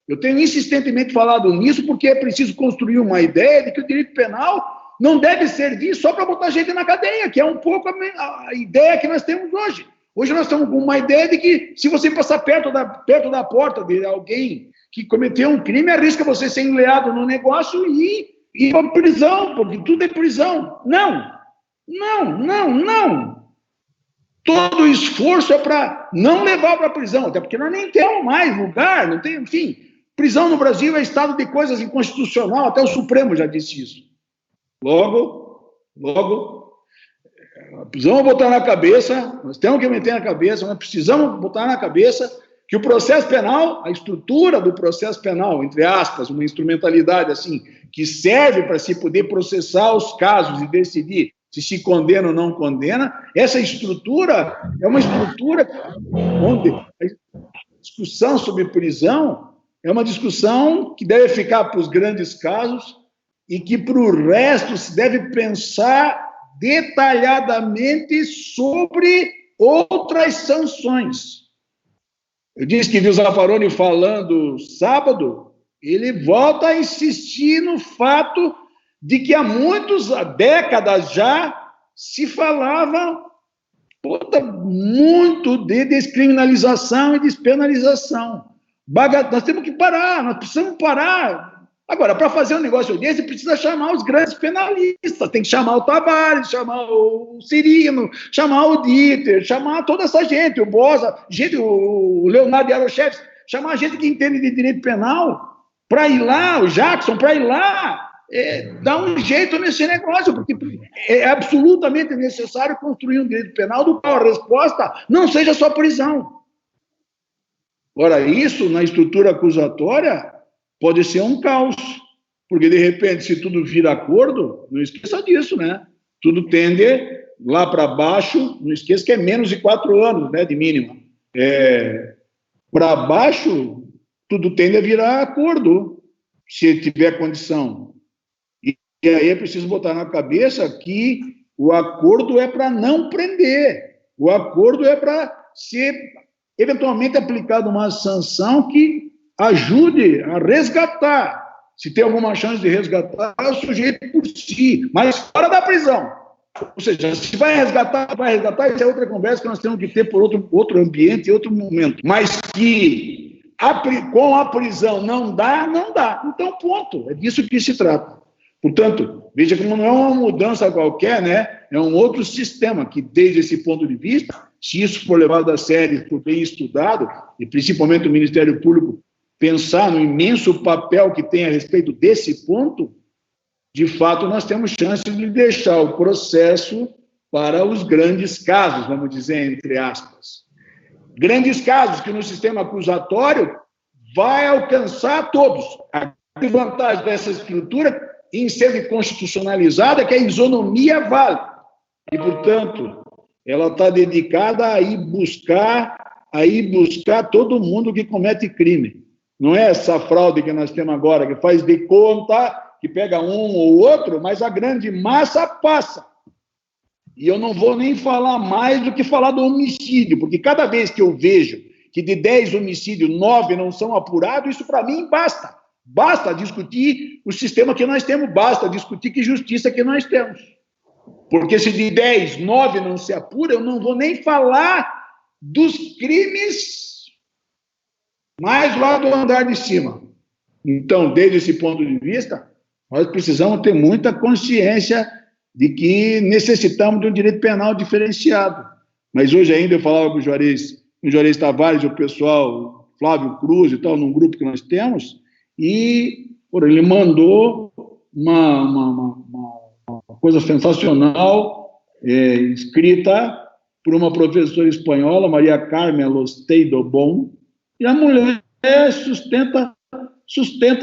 Eu tenho insistentemente falado nisso porque é preciso construir uma ideia de que o direito penal não deve servir só para botar gente na cadeia, que é um pouco a ideia que nós temos hoje. Hoje nós estamos com uma ideia de que se você passar perto da porta de alguém que cometeu um crime, arrisca você ser enleado no negócio e ir para prisão, porque tudo é prisão. Não. Todo o esforço é para não levar para a prisão, até porque nós nem temos mais lugar, não tem, enfim. Prisão no Brasil é estado de coisas inconstitucional, até o Supremo já disse isso. Logo, precisamos botar na cabeça, nós temos que meter na cabeça, nós precisamos botar na cabeça que o processo penal, a estrutura do processo penal, entre aspas, uma instrumentalidade assim, que serve para se poder processar os casos e decidir se condena ou não condena, essa estrutura é uma estrutura onde a discussão sobre prisão é uma discussão que deve ficar para os grandes casos e que, para o resto, se deve pensar detalhadamente sobre outras sanções. Eu disse que vi o Zaffaroni falando sábado, ele volta a insistir no fato de que há décadas já se falava muito de descriminalização e despenalização. Nós temos que parar, nós precisamos parar. Agora, para fazer um negócio desse, precisa chamar os grandes penalistas, tem que chamar o Tavares, chamar o Cirino, chamar o Dieter, chamar toda essa gente, o Bosa, o Leonardo Yaroshevsky, chamar gente que entende de direito penal, para ir lá, o Jackson, para ir lá, dar um jeito nesse negócio, porque é absolutamente necessário construir um direito penal do qual a resposta não seja só prisão. Ora, isso, na estrutura acusatória, pode ser um caos. Porque, de repente, se tudo vira acordo, não esqueça disso, né? Tudo tende lá para baixo, não esqueça que é menos de 4 anos, né, de mínima. Para baixo, tudo tende a virar acordo, se tiver condição. E aí é preciso botar na cabeça que o acordo é para não prender. O acordo é para ser, eventualmente, aplicada uma sanção que ajude a resgatar. Se tem alguma chance de resgatar, o sujeito por si, mas fora da prisão. Ou seja, se vai resgatar, isso é outra conversa que nós temos que ter por outro ambiente, outro momento. Mas que com a prisão não dá. Então, ponto. É disso que se trata. Portanto, veja como não é uma mudança qualquer, né? É um outro sistema que, desde esse ponto de vista, se isso for levado a sério, for bem estudado, e principalmente o Ministério Público pensar no imenso papel que tem a respeito desse ponto, de fato, nós temos chance de deixar o processo para os grandes casos, vamos dizer, entre aspas. Grandes casos que no sistema acusatório vai alcançar todos. A vantagem dessa estrutura em ser constitucionalizada é que a isonomia vale. E, portanto, ela está dedicada a ir buscar todo mundo que comete crime. Não é essa fraude que nós temos agora, que faz de conta, que pega um ou outro, mas a grande massa passa. E eu não vou nem falar mais do que falar do homicídio, porque cada vez que eu vejo que de 10 homicídios, 9 não são apurados, isso para mim basta. Basta discutir o sistema que nós temos, basta discutir que justiça que nós temos. Porque se de 10, 9 não se apura, eu não vou nem falar dos crimes mais lá do andar de cima. Então, desde esse ponto de vista, nós precisamos ter muita consciência de que necessitamos de um direito penal diferenciado. Mas hoje ainda eu falava com o Juarez Tavares e o pessoal, Flávio Cruz e tal, num grupo que nós temos, e ele mandou uma coisa sensacional, escrita por uma professora espanhola, Maria Carmen Alosteido Bon, e a mulher sustenta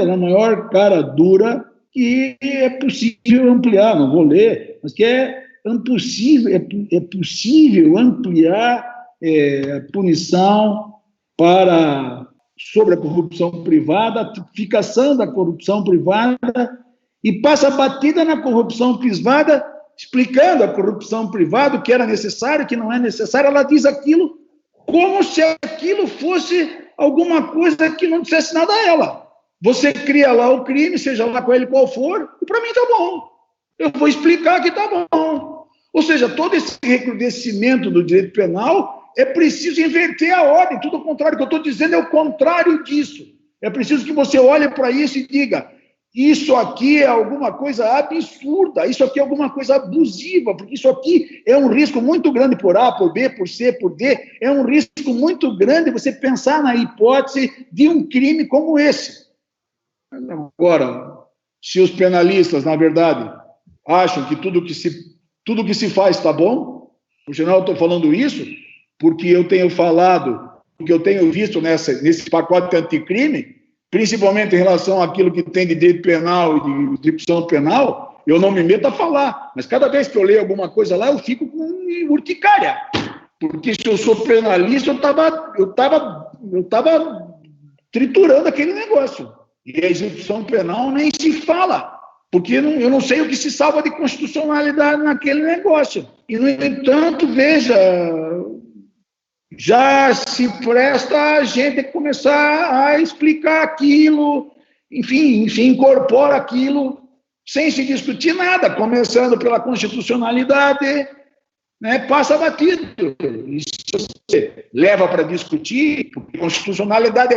na maior cara dura que é possível ampliar, não vou ler, mas que é possível ampliar a punição sobre a corrupção privada, a tipificação da corrupção privada, e passa batida na corrupção privada, explicando a corrupção privada, o que era necessário, o que não é necessário. Ela diz aquilo como se aquilo fosse alguma coisa que não dissesse nada a ela. Você cria lá o crime, seja lá com ele qual for, e para mim tá bom. Eu vou explicar que tá bom. Ou seja, todo esse recrudescimento do direito penal é preciso inverter a ordem. Tudo o contrário, o que eu estou dizendo é o contrário disso. É preciso que você olhe para isso e diga: isso aqui é alguma coisa absurda, isso aqui é alguma coisa abusiva, porque isso aqui é um risco muito grande por A, por B, por C, por D, é um risco muito grande você pensar na hipótese de um crime como esse. Agora, se os penalistas, na verdade, acham que tudo que se faz está bom, por sinal eu estou falando isso porque eu tenho falado, porque eu tenho visto nesse pacote anticrime, principalmente em relação àquilo que tem de direito penal e de execução penal, eu não me meto a falar, mas cada vez que eu leio alguma coisa lá, eu fico com urticária, porque se eu sou penalista, eu tava triturando aquele negócio, e a execução penal nem se fala, porque eu não sei o que se salva de constitucionalidade naquele negócio. E, no entanto, veja, já se presta a gente começar a explicar aquilo, enfim, incorpora aquilo sem se discutir nada, começando pela constitucionalidade, né, passa batido. E se você leva para discutir, porque constitucionalidade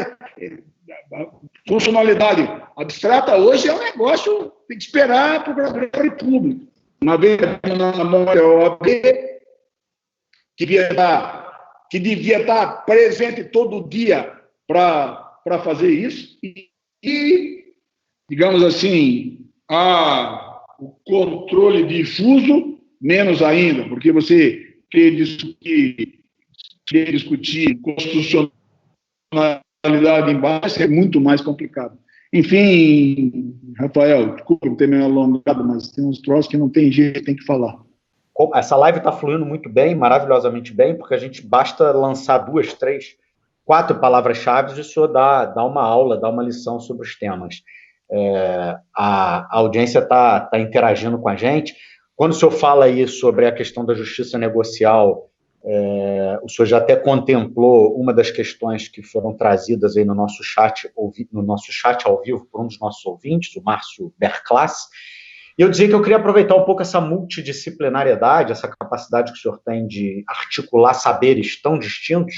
abstrata hoje é um negócio, tem que esperar para o Ministério Público. Uma vez na mão da OAB, que devia estar presente todo dia para fazer isso, e, digamos assim, o controle difuso, menos ainda, porque você quer discutir constitucionalidade embaixo é muito mais complicado. Enfim, Rafael, desculpa não ter me alongado, mas tem uns troços que não tem jeito, tem que falar. Essa live está fluindo muito bem, maravilhosamente bem, porque a gente basta lançar 2, 3, 4 palavras-chave e o senhor dá uma aula, dá uma lição sobre os temas. A audiência está interagindo com a gente. Quando o senhor fala aí sobre a questão da justiça negocial, o senhor já até contemplou uma das questões que foram trazidas aí no nosso chat ao vivo por um dos nossos ouvintes, o Márcio Berclass. E eu dizia que eu queria aproveitar um pouco essa multidisciplinariedade, essa capacidade que o senhor tem de articular saberes tão distintos,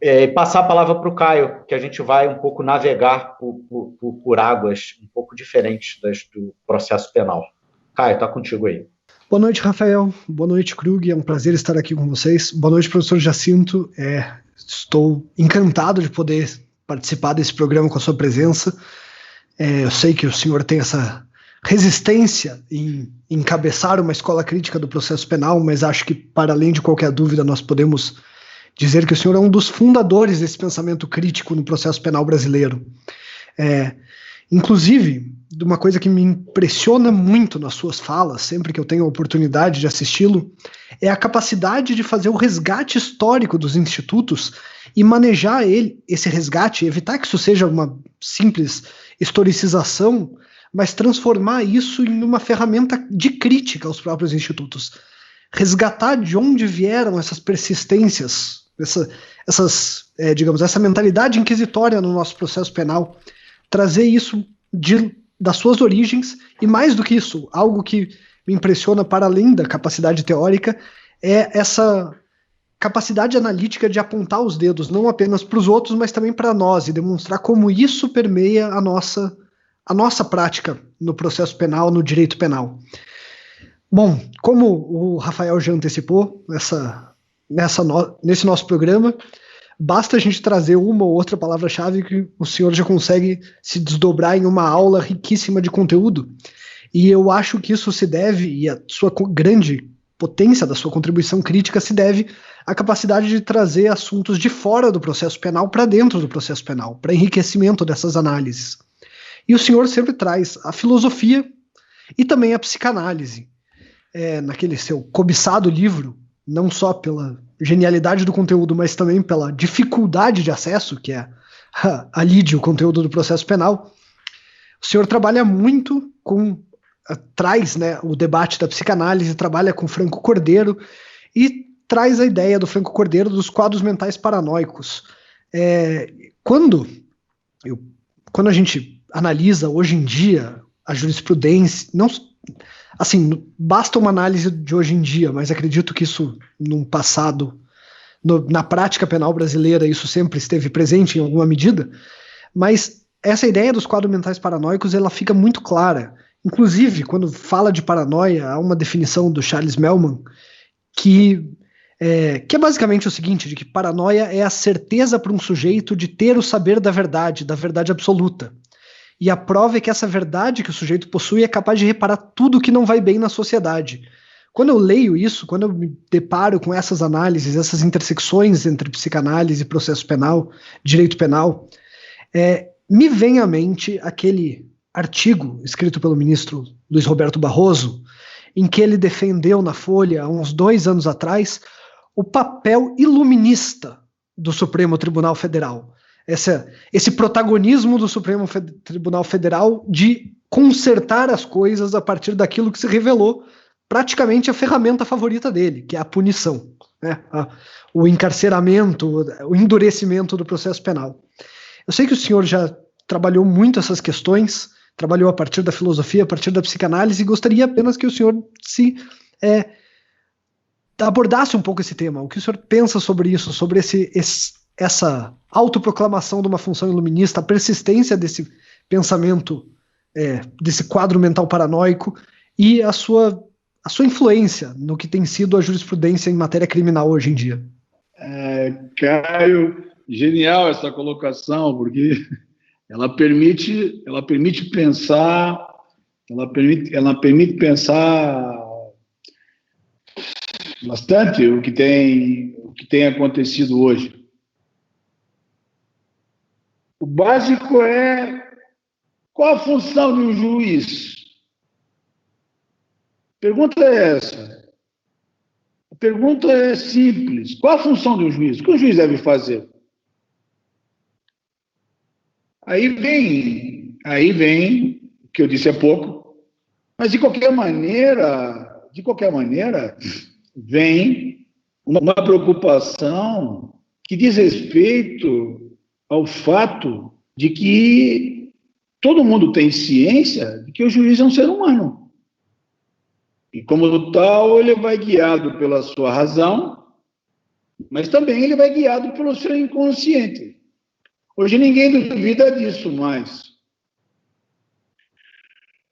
e passar a palavra para o Caio, que a gente vai um pouco navegar por águas um pouco diferentes do processo penal. Caio, está contigo aí. Boa noite, Rafael. Boa noite, Krug. É um prazer estar aqui com vocês. Boa noite, professor Jacinto. Estou encantado de poder participar desse programa com a sua presença. Eu sei que o senhor tem essa resistência em encabeçar uma escola crítica do processo penal, mas acho que, para além de qualquer dúvida, nós podemos dizer que o senhor é um dos fundadores desse pensamento crítico no processo penal brasileiro. Inclusive, uma coisa que me impressiona muito nas suas falas, sempre que eu tenho a oportunidade de assisti-lo, é a capacidade de fazer o resgate histórico dos institutos e manejar esse resgate, evitar que isso seja uma simples historicização, mas transformar isso em uma ferramenta de crítica aos próprios institutos. Resgatar de onde vieram essas persistências, essa mentalidade inquisitória no nosso processo penal, trazer isso das suas origens, e mais do que isso, algo que me impressiona para além da capacidade teórica, é essa capacidade analítica de apontar os dedos, não apenas para os outros, mas também para nós, e demonstrar como isso permeia a nossa prática no processo penal, no direito penal. Bom, como o Rafael já antecipou nesse nosso programa, basta a gente trazer uma ou outra palavra-chave que o senhor já consegue se desdobrar em uma aula riquíssima de conteúdo. E eu acho que isso se deve, e a sua grande potência da sua contribuição crítica se deve à capacidade de trazer assuntos de fora do processo penal para dentro do processo penal, para enriquecimento dessas análises. E o senhor sempre traz a filosofia e também a psicanálise. Naquele seu cobiçado livro, não só pela genialidade do conteúdo, mas também pela dificuldade de acesso, que alide o conteúdo do processo penal, o senhor trabalha muito traz o debate da psicanálise, trabalha com Franco Cordeiro e traz a ideia do Franco Cordeiro dos quadros mentais paranoicos. Quando a gente analisa hoje em dia a jurisprudência, basta uma análise de hoje em dia, mas acredito que isso, num passado, na prática penal brasileira, isso sempre esteve presente em alguma medida, mas essa ideia dos quadros mentais paranoicos, ela fica muito clara. Inclusive, quando fala de paranoia, há uma definição do Charles Mellman que é basicamente o seguinte, de que paranoia é a certeza para um sujeito de ter o saber da verdade absoluta. E a prova é que essa verdade que o sujeito possui é capaz de reparar tudo que não vai bem na sociedade. Quando eu leio isso, quando eu me deparo com essas análises, essas intersecções entre psicanálise e processo penal, direito penal, me vem à mente aquele artigo escrito pelo ministro Luiz Roberto Barroso, em que ele defendeu na Folha, há uns 2 anos atrás, o papel iluminista do Supremo Tribunal Federal. Esse protagonismo do Supremo Tribunal Federal de consertar as coisas a partir daquilo que se revelou praticamente a ferramenta favorita dele, que é a punição, o encarceramento, o endurecimento do processo penal. Eu sei que o senhor já trabalhou muito essas questões, trabalhou a partir da filosofia, a partir da psicanálise, e gostaria apenas que o senhor abordasse um pouco esse tema. O que o senhor pensa sobre isso, sobre essa autoproclamação de uma função iluminista, a persistência desse pensamento, desse quadro mental paranoico e a sua influência no que tem sido a jurisprudência em matéria criminal hoje em dia? Caio, genial essa colocação, porque ela permite pensar, ela permite pensar bastante o que tem acontecido hoje. O básico é Qual a função de um juiz? A pergunta é essa. A pergunta é simples. Qual a função de um juiz? O que um juiz deve fazer? Aí vem o que eu disse há pouco, mas de qualquer maneira, vem uma preocupação que diz respeito ao fato de que todo mundo tem ciência de que o juiz é um ser humano. E como tal, ele vai guiado pela sua razão, mas também ele vai guiado pelo seu inconsciente. Hoje ninguém duvida disso mais.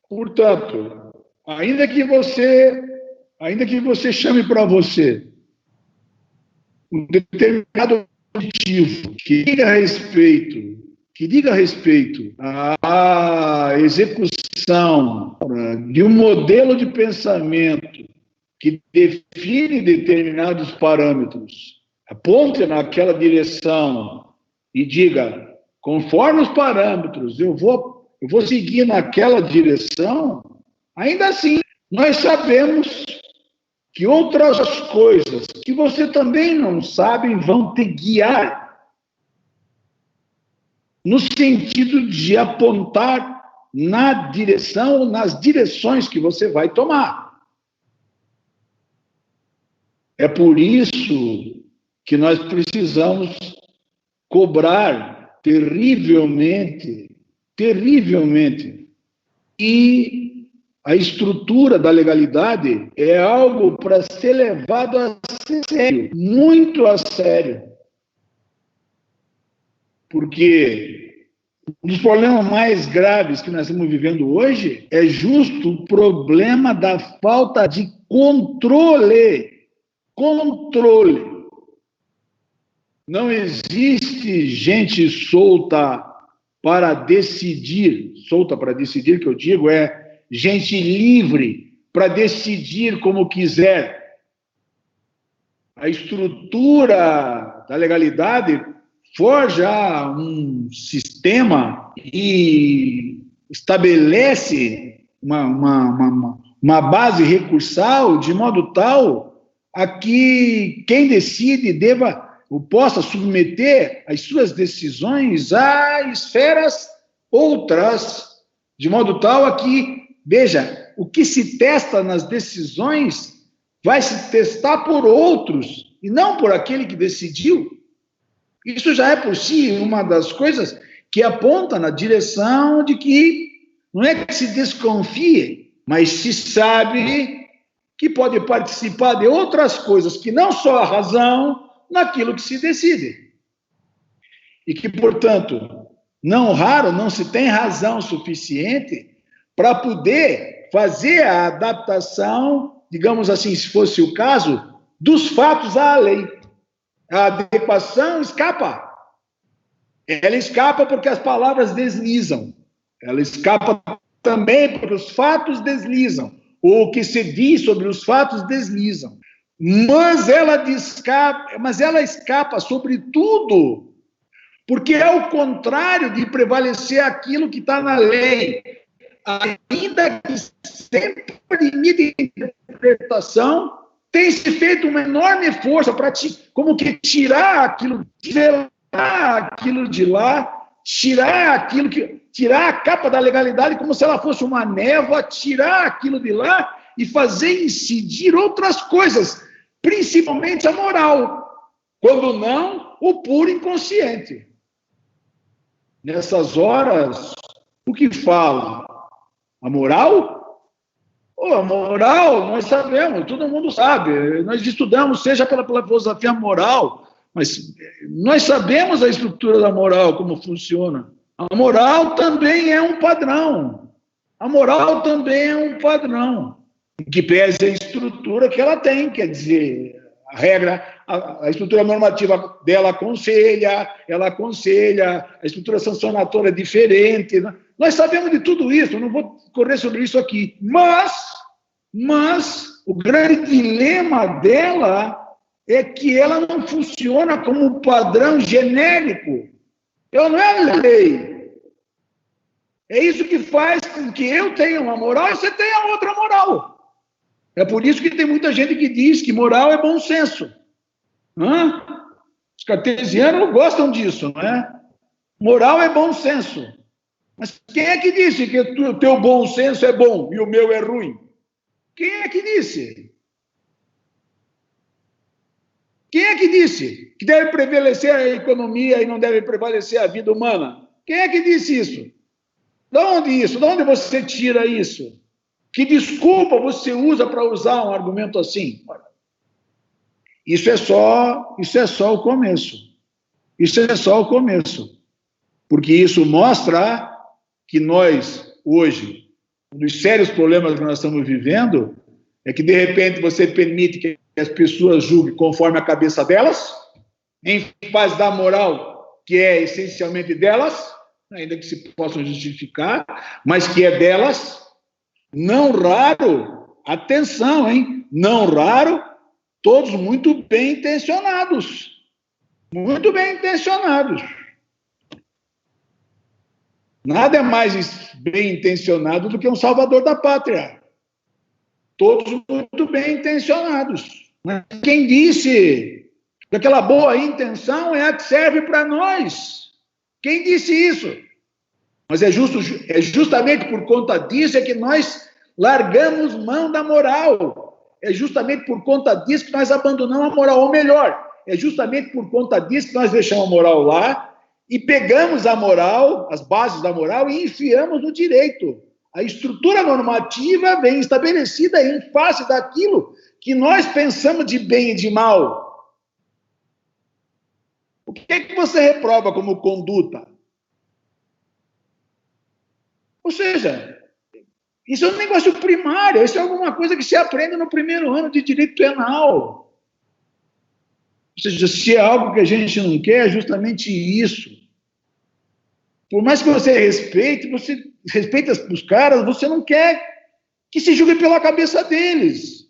Portanto, ainda que você chame para você um determinado motivo que diga respeito à execução de um modelo de pensamento que define determinados parâmetros, aponte naquela direção e diga, conforme os parâmetros, eu vou seguir naquela direção, ainda assim, nós sabemos que outras coisas que você também não sabe vão te guiar no sentido de apontar na direção, nas direções que você vai tomar. É por isso que nós precisamos cobrar terrivelmente, e a estrutura da legalidade é algo para ser levado a sério, muito a sério. Porque um dos problemas mais graves que nós estamos vivendo hoje é justo o problema da falta de controle. Não existe gente solta para decidir, que eu digo é gente livre para decidir como quiser. A estrutura da legalidade forja um sistema e estabelece uma base recursal de modo tal a que quem decide deva ou possa submeter as suas decisões a esferas outras, de modo tal a que, veja, o que se testa nas decisões vai se testar por outros e não por aquele que decidiu. Isso já é por si uma das coisas que aponta na direção de que não é que se desconfie, mas se sabe que pode participar de outras coisas que não só a razão naquilo que se decide. E que, portanto, não raro não se tem razão suficiente para poder fazer a adaptação, digamos assim, se fosse o caso, dos fatos à lei. A adequação escapa. Ela escapa porque as palavras deslizam. Ela escapa também porque os fatos deslizam. O que se diz sobre os fatos deslizam. Mas ela escapa sobretudo porque é o contrário de prevalecer aquilo que está na lei. Ainda que sempre limite a interpretação, tem se feito uma enorme força para como que tirar aquilo de lá, tirar a capa da legalidade como se ela fosse uma névoa, tirar aquilo de lá e fazer incidir outras coisas, principalmente a moral, quando não, o puro inconsciente. Nessas horas, o que fala? A moral? A moral, nós sabemos, todo mundo sabe, nós estudamos, seja pela filosofia moral, mas nós sabemos a estrutura da moral, como funciona. A moral também é um padrão. Que pese a estrutura que ela tem, quer dizer, a regra, a estrutura normativa dela aconselha, a estrutura sancionatória é diferente. Nós sabemos de tudo isso, não vou correr sobre isso aqui. Mas o grande dilema dela é que ela não funciona como um padrão genérico. Ela não é lei. É isso que faz com que eu tenha uma moral e você tenha outra moral. É por isso que tem muita gente que diz que moral é bom senso. Os cartesianos gostam disso, não é? Moral é bom senso. Mas quem é que disse que o teu bom senso é bom e o meu é ruim? Quem é que disse? Quem é que disse que deve prevalecer a economia e não deve prevalecer a vida humana? Quem é que disse isso? De onde isso? De onde você tira isso? Que desculpa você usa para usar um argumento assim? Isso é só o começo. Isso é só o começo. Porque isso mostra que nós, hoje, um dos sérios problemas que nós estamos vivendo é que, de repente, você permite que as pessoas julguem conforme a cabeça delas, em face da moral que é essencialmente delas, ainda que se possam justificar, mas que é delas. Não raro, atenção, hein? Não raro, todos muito bem intencionados. Muito bem intencionados. Nada é mais bem intencionado do que um salvador da pátria. Todos muito bem intencionados. Mas quem disse que aquela boa intenção é a que serve para nós? Quem disse isso? Mas é justamente por conta disso é que nós largamos mão da moral. É justamente por conta disso que nós abandonamos a moral. Ou melhor, é justamente por conta disso que nós deixamos a moral lá e pegamos a moral, as bases da moral, e enfiamos no direito. A estrutura normativa vem estabelecida em face daquilo que nós pensamos de bem e de mal. O que é que você reprova como conduta? Ou seja, isso é um negócio primário, isso é alguma coisa que se aprende no primeiro ano de direito penal. Ou seja, se é algo que a gente não quer, é justamente isso. Por mais que você respeite os caras, você não quer que se julgue pela cabeça deles.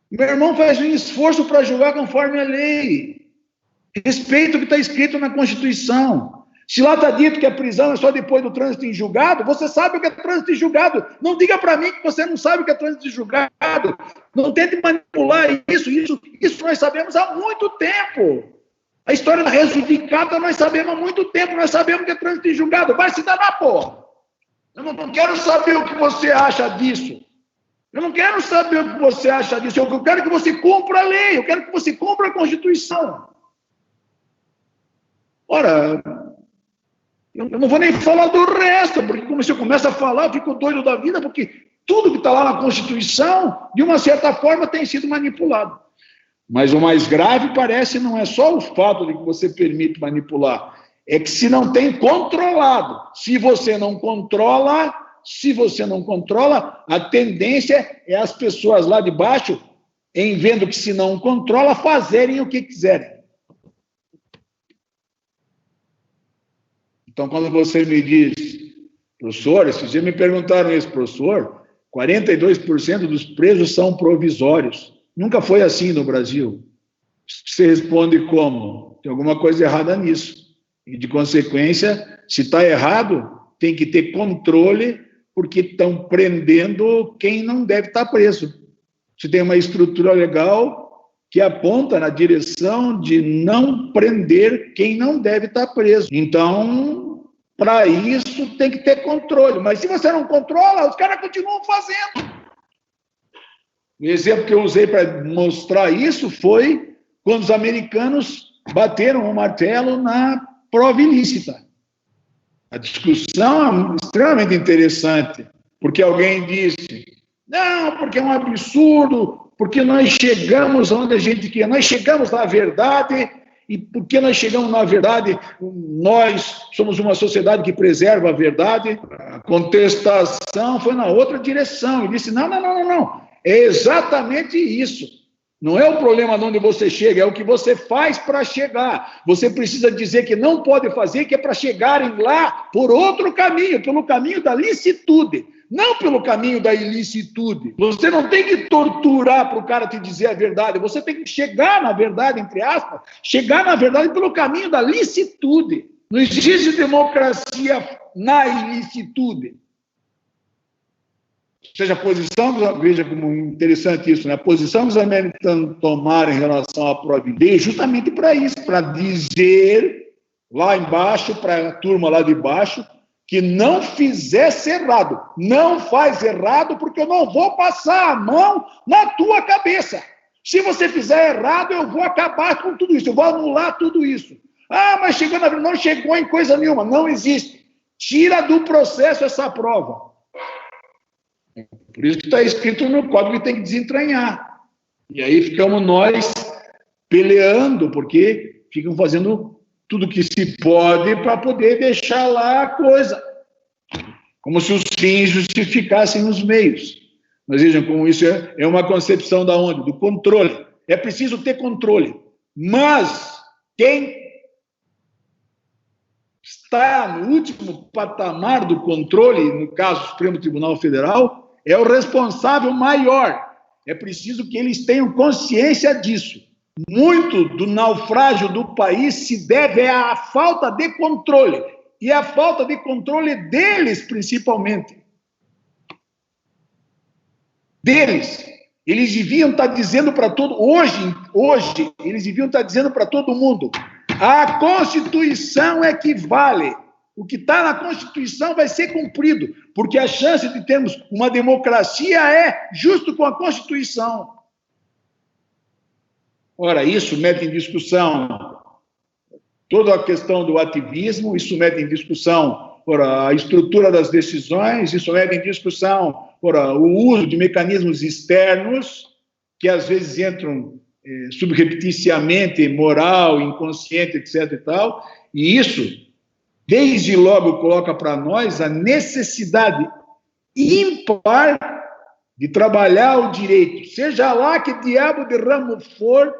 Meu irmão faz um esforço para julgar conforme a lei. Respeita o que está escrito na Constituição. Se lá está dito que a prisão é só depois do trânsito em julgado, você sabe o que é trânsito em julgado. Não diga para mim que você não sabe o que é trânsito em julgado. Não tente manipular isso nós sabemos há muito tempo. A história da resjudicata nós sabemos há muito tempo, nós sabemos que é trânsito em julgado. Vai se danar, porra. Eu não quero saber o que você acha disso. Eu não quero saber o que você acha disso. Eu quero que você cumpra a lei, eu quero que você cumpra a Constituição. Ora, eu não vou nem falar do resto, porque como se eu começo a falar, eu fico doido da vida, porque tudo que está lá na Constituição, de uma certa forma, tem sido manipulado. Mas o mais grave parece não é só o fato de que você permite manipular, é que se não tem controlado. Se você não controla, a tendência é as pessoas lá de baixo, em vendo que se não controla, fazerem o que quiserem. Então, quando você me diz, professor, esses dias me perguntaram isso, professor, 42% dos presos são provisórios. Nunca foi assim no Brasil. Você responde como? Tem alguma coisa errada nisso. E, de consequência, se está errado, tem que ter controle, porque estão prendendo quem não deve estar preso. Se tem uma estrutura legal que aponta na direção de não prender quem não deve estar preso. Então, para isso, tem que ter controle. Mas se você não controla, os caras continuam fazendo. O exemplo que eu usei para mostrar isso foi quando os americanos bateram o martelo na prova ilícita. A discussão é extremamente interessante, porque alguém disse, não, porque é um absurdo, porque nós chegamos onde a gente quer, nós chegamos na verdade, e porque nós chegamos na verdade, nós somos uma sociedade que preserva a verdade. A contestação foi na outra direção, e disse, não. É exatamente isso. Não é o problema de onde você chega, é o que você faz para chegar. Você precisa dizer que não pode fazer, que é para chegarem lá por outro caminho, pelo caminho da licitude, não pelo caminho da ilicitude. Você não tem que torturar para o cara te dizer a verdade, você tem que chegar na verdade, entre aspas, chegar na verdade pelo caminho da licitude. Não existe democracia na ilicitude. Ou seja, a posição, veja como interessante isso, né? A posição que os americanos tomaram em relação à prova de lei é justamente para isso, para dizer lá embaixo, para a turma lá de baixo, que não fizesse errado. Não faz errado porque eu não vou passar a mão na tua cabeça. Se você fizer errado, eu vou acabar com tudo isso, eu vou anular tudo isso. Ah, mas chegou não chegou em coisa nenhuma, não existe. Tira do processo essa prova. Por isso que está escrito no código que tem que desentranhar. E aí ficamos nós peleando, porque ficam fazendo tudo que se pode para poder deixar lá a coisa. Como se os fins justificassem os meios. Mas vejam como isso é uma concepção da onde? Do controle. É preciso ter controle. Mas quem está no último patamar do controle, no caso do Supremo Tribunal Federal, é o responsável maior. É preciso que eles tenham consciência disso. Muito do naufrágio do país se deve à falta de controle. E à falta de controle deles, principalmente. Deles. Eles deviam estar dizendo para todo... Hoje, eles deviam estar dizendo para todo mundo: a Constituição é que vale. O que está na Constituição vai ser cumprido, porque a chance de termos uma democracia é justo com a Constituição. Ora, isso mete em discussão toda a questão do ativismo, isso mete em discussão a estrutura das decisões, isso mete em discussão o uso de mecanismos externos, que às vezes entram subrepticiamente, moral, inconsciente, etc. e tal, e isso, desde logo, coloca para nós a necessidade ímpar de trabalhar o direito, seja lá que diabo de ramo for,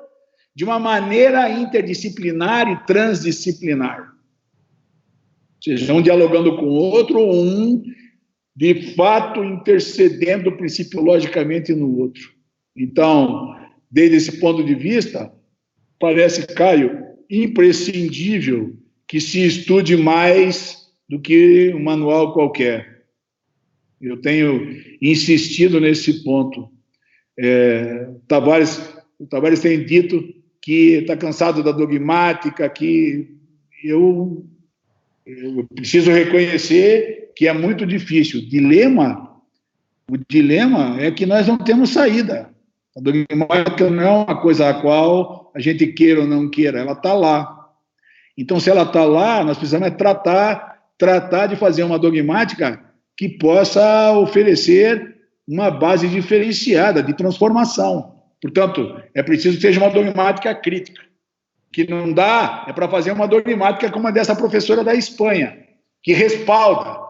de uma maneira interdisciplinar e transdisciplinar. Ou seja, um dialogando com o outro, ou um, de fato, intercedendo principiologicamente no outro. Então, desde esse ponto de vista, parece, Caio, imprescindível que se estude mais do que um manual qualquer. Eu tenho insistido nesse ponto. O Tavares tem dito que está cansado da dogmática, que eu preciso reconhecer que é muito difícil. O dilema é que nós não temos saída. A dogmática não é uma coisa a qual a gente queira ou não queira, ela está lá. Então, se ela está lá, nós precisamos tratar de fazer uma dogmática que possa oferecer uma base diferenciada de transformação. Portanto, é preciso que seja uma dogmática crítica. Que não dá é para fazer uma dogmática como a dessa professora da Espanha, que respalda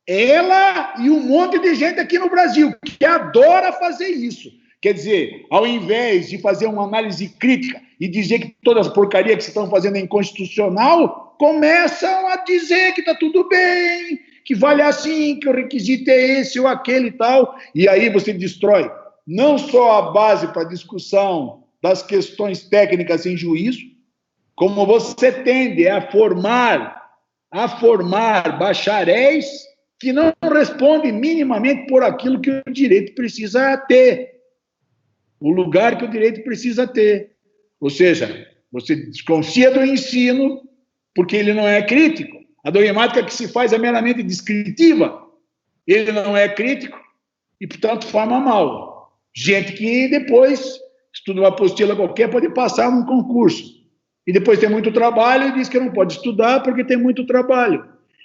ela e um monte de gente aqui no Brasil, que adora fazer isso. Quer dizer, ao invés de fazer uma análise crítica e dizer que todas as porcarias que se estão fazendo é inconstitucional, começam a dizer que está tudo bem, que vale assim, que o requisito é esse ou aquele e tal, e aí você destrói não só a base para a discussão das questões técnicas em juízo, como você tende a formar bacharéis que não respondem minimamente por aquilo que o direito precisa ter, o lugar que o direito precisa ter. Ou seja, você desconfia do ensino porque ele não é crítico. A dogmática que se faz é meramente descritiva. Ele não é crítico e, portanto, forma mal. Gente que depois estuda uma apostila qualquer, pode passar num concurso. E depois tem muito trabalho e diz que não pode estudar porque tem muito trabalho.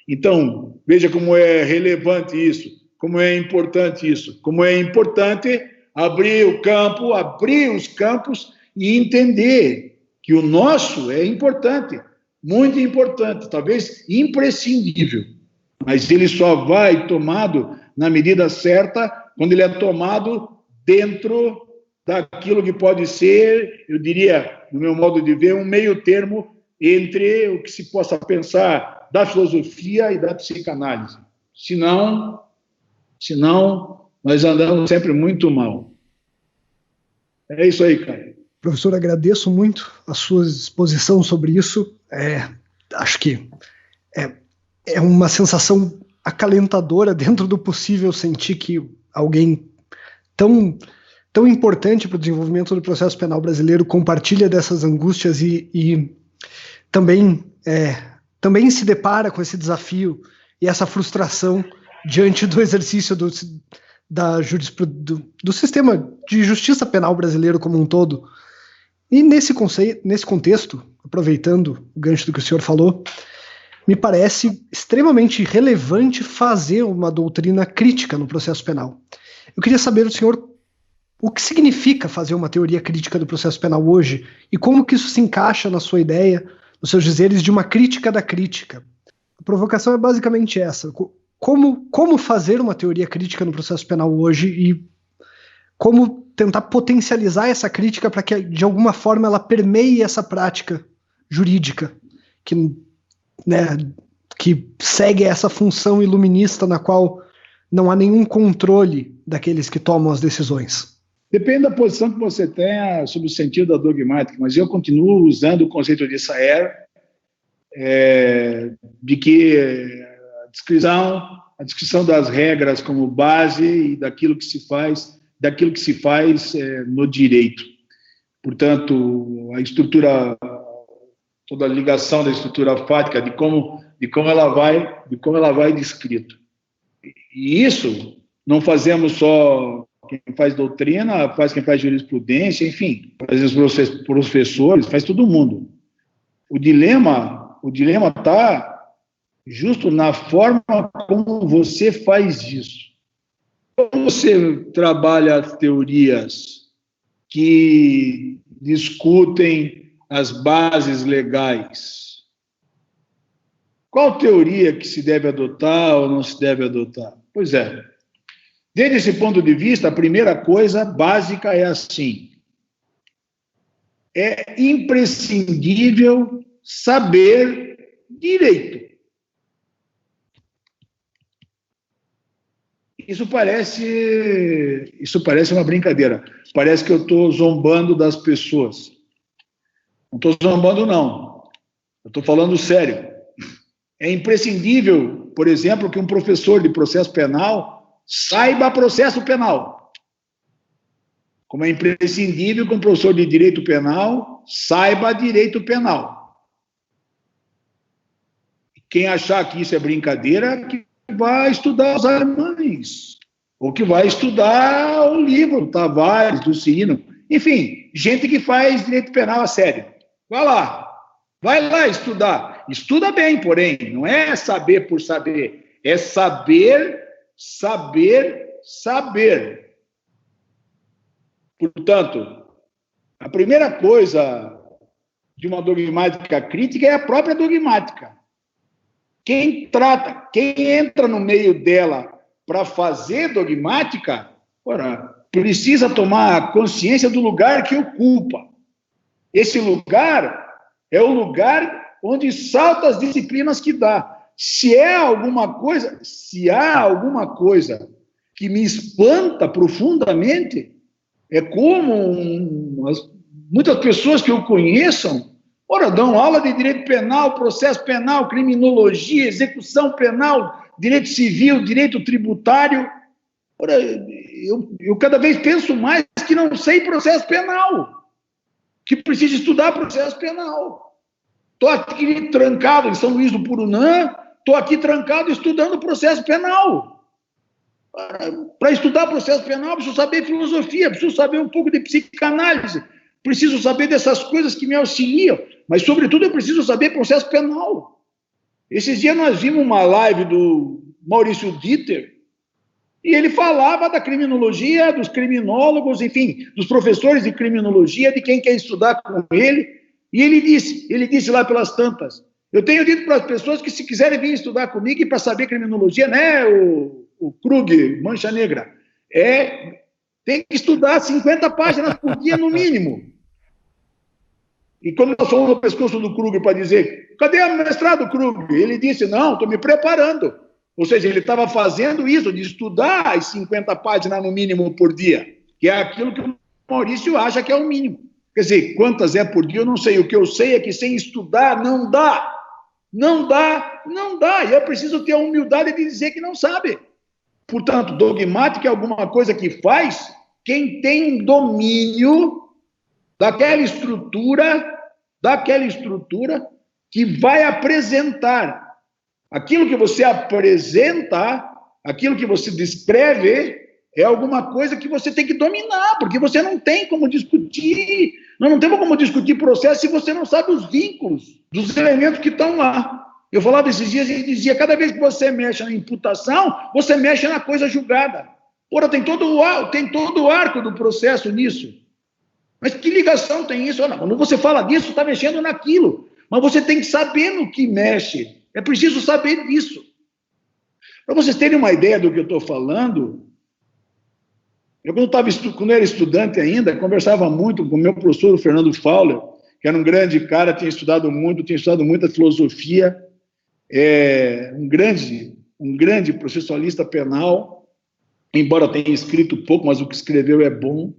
Então, veja como é relevante isso, como é importante isso, como é importante abrir o campo, abrir os campos e entender que o nosso é importante, muito importante, talvez imprescindível, mas ele só vai tomado na medida certa quando ele é tomado dentro daquilo que pode ser, eu diria, no meu modo de ver, um meio termo entre o que se possa pensar da filosofia e da psicanálise. Senão nós andamos sempre muito mal. É isso aí, Caio. Professor, agradeço muito a sua exposição sobre isso. Acho que é uma sensação acalentadora dentro do possível sentir que alguém tão importante para o desenvolvimento do processo penal brasileiro compartilha dessas angústias e também se depara com esse desafio e essa frustração diante do exercício do sistema de justiça penal brasileiro como um todo. E nesse contexto, aproveitando o gancho do que o senhor falou, me parece extremamente relevante fazer uma doutrina crítica no processo penal. Eu queria saber do senhor o que significa fazer uma teoria crítica do processo penal hoje e como que isso se encaixa na sua ideia, nos seus dizeres de uma crítica da crítica. A provocação é basicamente essa. Como fazer uma teoria crítica no processo penal hoje e como tentar potencializar essa crítica para que, de alguma forma, ela permeie essa prática jurídica que segue essa função iluminista na qual não há nenhum controle daqueles que tomam as decisões. Depende da posição que você tenha sobre o sentido da dogmática, mas eu continuo usando o conceito de Sayer, de que a descrição das regras como base e daquilo que se faz no direito. Portanto, a estrutura, toda a ligação da estrutura fática, de como ela vai descrito. E isso não fazemos só quem faz doutrina, quem faz jurisprudência, enfim, faz os professores, faz todo mundo. O dilema está justo na forma como você faz isso. Como você trabalha as teorias que discutem as bases legais? Qual teoria que se deve adotar ou não se deve adotar? Pois é. Desde esse ponto de vista, a primeira coisa básica é assim: é imprescindível saber direito. Isso parece uma brincadeira. Parece que eu estou zombando das pessoas. Não estou zombando, não. Eu estou falando sério. É imprescindível, por exemplo, que um professor de processo penal saiba processo penal. Como é imprescindível que um professor de direito penal saiba direito penal. Quem achar que isso é brincadeira, que vai estudar os alemães, ou que vai estudar o livro do Tavares, do Cirino, enfim, gente que faz direito penal a sério. Vai lá estudar. Estuda bem, porém, não é saber por saber, é saber. Portanto, a primeira coisa de uma dogmática crítica é a própria dogmática. Quem entra no meio dela para fazer dogmática, precisa tomar consciência do lugar que ocupa. Esse lugar é o lugar onde salta as disciplinas que dá. Se há alguma coisa que me espanta profundamente, é como muitas pessoas que eu conheçam, dão aula de direito penal, processo penal, criminologia, execução penal, direito civil, direito tributário. Eu cada vez penso mais que não sei processo penal, que preciso estudar processo penal. Estou aqui trancado em São Luís do Purunã, estou aqui trancado estudando processo penal. Para estudar processo penal, preciso saber filosofia, preciso saber um pouco de psicanálise, preciso saber dessas coisas que me auxiliam, mas, sobretudo, eu preciso saber processo penal. Esses dias nós vimos uma live do Maurício Dieter, e ele falava da criminologia, dos criminólogos, enfim, dos professores de criminologia, de quem quer estudar com ele, e ele disse lá pelas tantas: eu tenho dito para as pessoas que, se quiserem vir estudar comigo e para saber criminologia, né, o Krug, Mancha Negra, tem que estudar 50 páginas por dia, no mínimo. E quando nós fomos no pescoço do Krug para dizer: cadê o mestrado, Krug? Ele disse: não, estou me preparando. Ou seja, ele estava fazendo isso, de estudar as 50 páginas no mínimo por dia, que é aquilo que o Maurício acha que é o mínimo. Quer dizer, quantas é por dia, eu não sei. O que eu sei é que sem estudar não dá. Não dá. E é preciso ter a humildade de dizer que não sabe. Portanto, dogmático é alguma coisa que faz quem tem um domínio daquela estrutura que vai apresentar. Aquilo que você apresenta, aquilo que você descreve, é alguma coisa que você tem que dominar, porque você não tem como discutir, não temos como discutir processo se você não sabe os vínculos dos elementos que estão lá. Eu falava esses dias e dizia, cada vez que você mexe na imputação, você mexe na coisa julgada. Ora, tem todo o arco do processo nisso. Mas que ligação tem isso? Olha, quando você fala disso, está mexendo naquilo. Mas você tem que saber no que mexe. É preciso saber disso. Para vocês terem uma ideia do que eu estou falando, eu, quando era estudante ainda, conversava muito com o meu professor, o Fernando Fowler, que era um grande cara, tinha estudado muita filosofia, um grande processualista penal, embora tenha escrito pouco, mas o que escreveu é bom.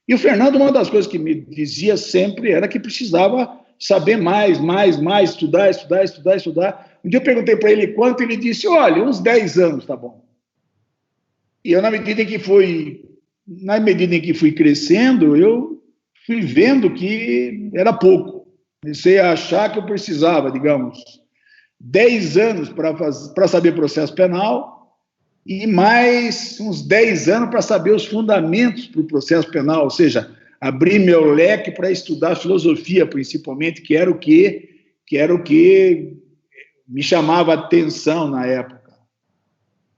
E o Fernando, uma das coisas que me dizia sempre era que precisava saber mais, estudar. Um dia eu perguntei para ele quanto, ele disse, olha, uns 10 anos, tá bom. E eu, na medida em que fui crescendo, eu fui vendo que era pouco. Comecei a achar que eu precisava, digamos, 10 anos para saber processo penal e mais uns 10 anos para saber os fundamentos para o processo penal, ou seja, abrir meu leque para estudar filosofia, principalmente, que era o que me chamava a atenção na época.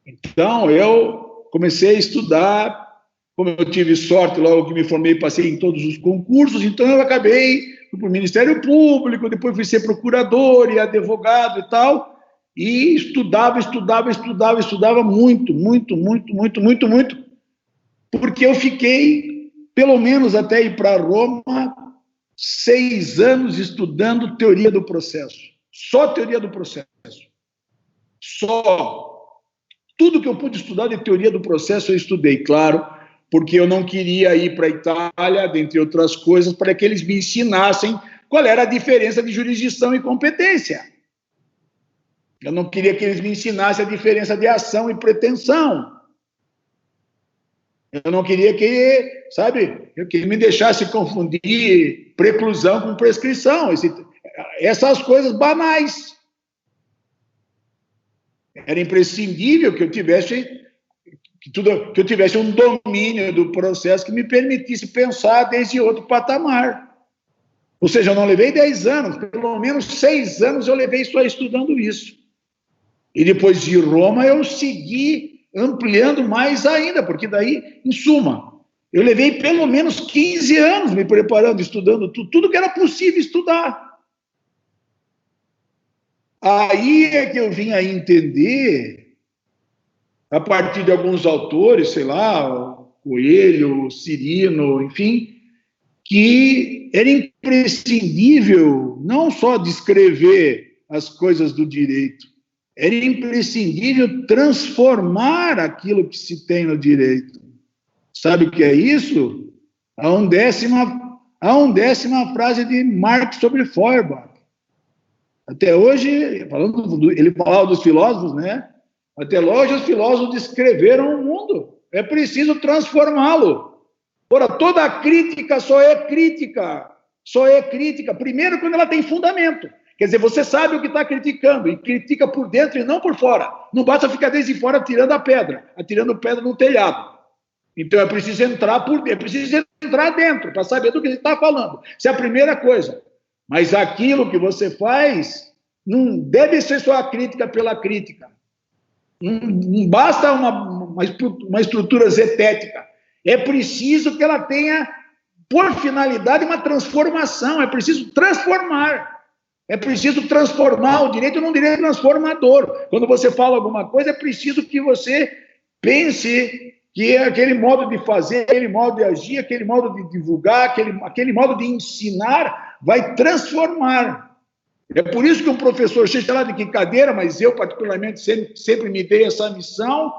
Então, eu comecei a estudar, como eu tive sorte, logo que me formei, passei em todos os concursos, então eu acabei para o Ministério Público, depois fui ser procurador e advogado e tal, e estudava muito, porque eu fiquei, pelo menos até ir para Roma, 6 anos estudando teoria do processo. Só teoria do processo. Só. Tudo que eu pude estudar de teoria do processo eu estudei, claro, porque eu não queria ir para a Itália, dentre outras coisas, para que eles me ensinassem qual era a diferença de jurisdição e competência. Eu não queria que eles me ensinassem a diferença de ação e pretensão. Eu não queria que, que me deixasse confundir preclusão com prescrição, essas coisas banais. Era imprescindível que eu tivesse um domínio do processo que me permitisse pensar desde outro patamar. Ou seja, eu não levei 10 anos, pelo menos 6 anos eu levei só estudando isso. E depois de Roma eu segui ampliando mais ainda, porque daí, em suma, eu levei pelo menos 15 anos me preparando, estudando tudo que era possível estudar. Aí é que eu vim a entender, a partir de alguns autores, sei lá, Coelho, Cirino, enfim, que era imprescindível não só descrever as coisas do direito, era imprescindível transformar aquilo que se tem no direito. Sabe o que é isso? A undécima frase de Marx sobre Feuerbach. Até hoje, ele falava dos filósofos, né? Até hoje os filósofos descreveram o mundo. É preciso transformá-lo. Ora, toda crítica só é crítica. Primeiro, quando ela tem fundamento. Quer dizer, você sabe o que está criticando, e critica por dentro e não por fora. Não basta ficar desde fora atirando pedra no telhado. Então é preciso entrar dentro, para saber do que ele está falando. Isso é a primeira coisa. Mas aquilo que você faz não deve ser só a crítica pela crítica. Não basta uma estrutura zetética. É preciso que ela tenha, por finalidade, uma transformação. É preciso transformar. É preciso transformar o direito num direito transformador. Quando você fala alguma coisa, é preciso que você pense que aquele modo de fazer, aquele modo de agir, aquele modo de divulgar, aquele modo de ensinar vai transformar. É por isso que um professor, seja lá de que cadeira, mas eu particularmente sempre me dei essa missão,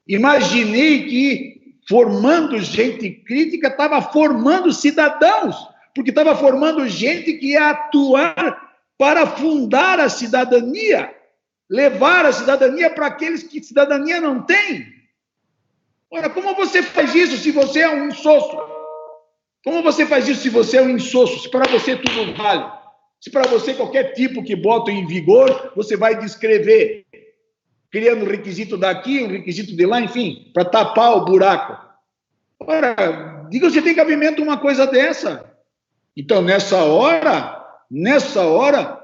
imaginei que formando gente crítica estava formando cidadãos, porque estava formando gente que ia atuar para fundar a cidadania, levar a cidadania para aqueles que cidadania não têm. Ora, como você faz isso se você é um insosso? Como você faz isso se você é um insosso? Se para você tudo vale? Se para você qualquer tipo que bota em vigor, você vai descrever, criando um requisito daqui, um requisito de lá, enfim, para tapar o buraco. Ora, diga, você tem cabimento uma coisa dessa? Então, nessa hora,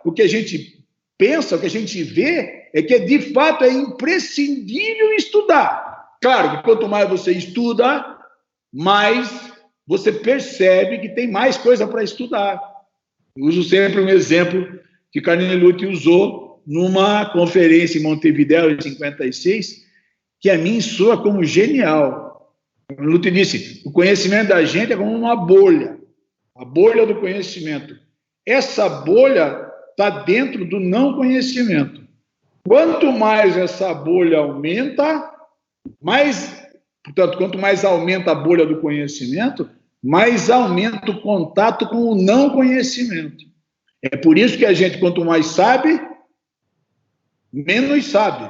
o que a gente pensa, o que a gente vê, é que de fato é imprescindível estudar. Claro que quanto mais você estuda, mais você percebe que tem mais coisa para estudar. Eu uso sempre um exemplo que Carnelutti usou numa conferência em Montevidéu, em 56, que a mim soa como genial. Carnelutti disse, o conhecimento da gente é como uma bolha, a bolha do conhecimento. Essa bolha está dentro do não conhecimento. Quanto mais essa bolha aumenta, portanto, quanto mais aumenta a bolha do conhecimento, mais aumenta o contato com o não conhecimento. É por isso que a gente, quanto mais sabe, menos sabe.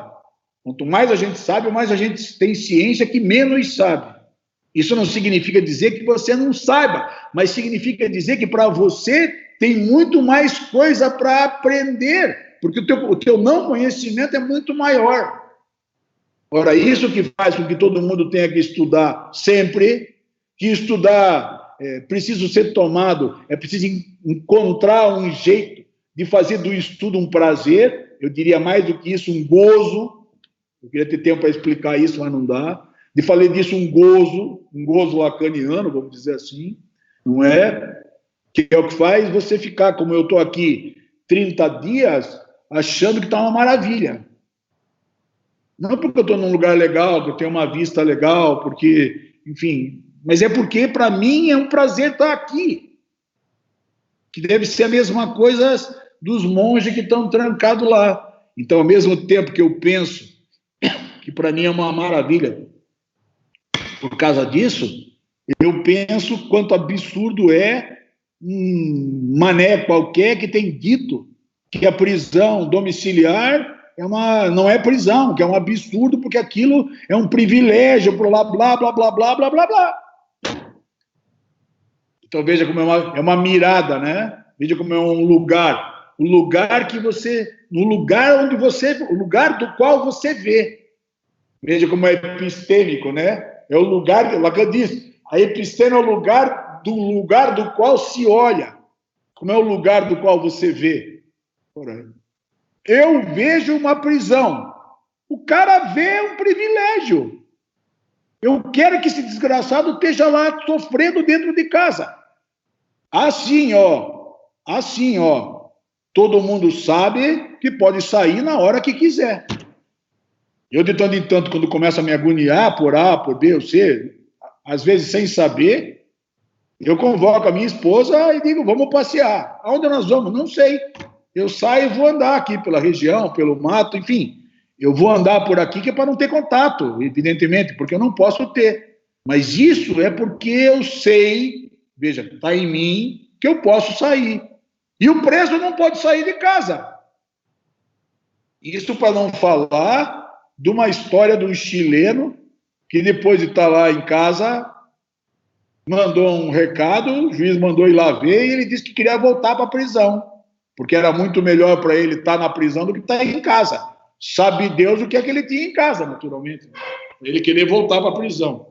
Quanto mais a gente sabe, mais a gente tem ciência que menos sabe. Isso não significa dizer que você não saiba, mas significa dizer que para você tem muito mais coisa para aprender, porque o teu não conhecimento é muito maior. Ora, isso que faz com que todo mundo tenha que estudar sempre, que estudar é preciso ser tomado, é preciso encontrar um jeito de fazer do estudo um prazer, eu diria mais do que isso, um gozo. Eu queria ter tempo para explicar isso, mas não dá. De falar disso um gozo lacaniano, vamos dizer assim, não é? Que é o que faz você ficar, como eu estou aqui 30 dias, achando que está uma maravilha. Não porque eu estou num lugar legal, que eu tenho uma vista legal, porque, enfim, mas é porque, para mim, é um prazer estar aqui. Que deve ser a mesma coisa dos monges que estão trancados lá. Então, ao mesmo tempo que eu penso que para mim é uma maravilha por causa disso, eu penso quanto absurdo é um mané qualquer que tem dito que a prisão domiciliar não é prisão, que é um absurdo, porque aquilo é um privilégio, blá, blá, blá, blá, blá, blá, blá, blá. Então veja como é uma mirada, né? Veja como é um lugar. O lugar que você... o lugar do qual você vê. Veja como é epistêmico, né? É o lugar, Lacan diz, a episteme é o lugar do qual se olha. Como é o lugar do qual você vê? Eu vejo uma prisão. O cara vê um privilégio. Eu quero que esse desgraçado esteja lá sofrendo dentro de casa. Assim, ó. Todo mundo sabe que pode sair na hora que quiser. Eu, de tanto em tanto, quando começo a me agoniar por A, por B ou C, às vezes sem saber, eu convoco a minha esposa e digo, vamos passear. Aonde nós vamos? Não sei. Eu saio e vou andar aqui pela região, pelo mato, enfim. Eu vou andar por aqui que é para não ter contato, evidentemente, porque eu não posso ter. Mas isso é porque eu sei, veja, está em mim, que eu posso sair. E o preso não pode sair de casa. Isso para não falar de uma história de um chileno que depois de estar lá em casa mandou um recado, o juiz mandou ir lá ver e ele disse que queria voltar para a prisão, porque era muito melhor para ele estar na prisão do que estar em casa. Sabe Deus o que é que ele tinha em casa, naturalmente. Ele queria voltar para a prisão.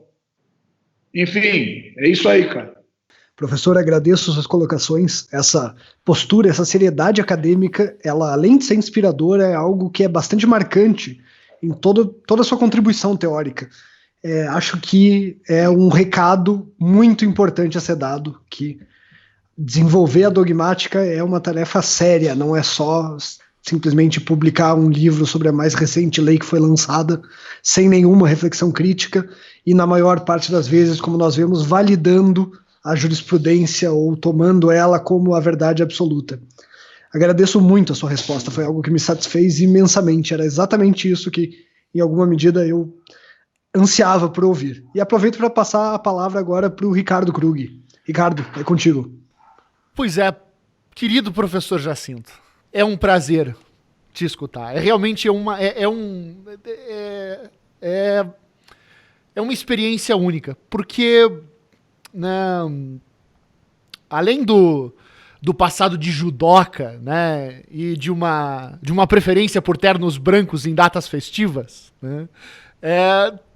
Enfim, é isso aí, cara. Professor, agradeço suas colocações, essa postura, essa seriedade acadêmica, ela, além de ser inspiradora, é algo que é bastante marcante em toda a sua contribuição teórica. Acho que é um recado muito importante a ser dado, que desenvolver a dogmática é uma tarefa séria, não é só simplesmente publicar um livro sobre a mais recente lei que foi lançada, sem nenhuma reflexão crítica, e na maior parte das vezes, como nós vemos, validando a jurisprudência ou tomando ela como a verdade absoluta. Agradeço muito a sua resposta, foi algo que me satisfez imensamente, era exatamente isso que, em alguma medida, eu ansiava por ouvir. E aproveito para passar a palavra agora para o Ricardo Krug. Ricardo, é contigo. Pois é, querido professor Jacinto, é um prazer te escutar. É realmente uma experiência única, porque, né, além do passado de judoca, né, e de uma preferência por ternos brancos em datas festivas, né,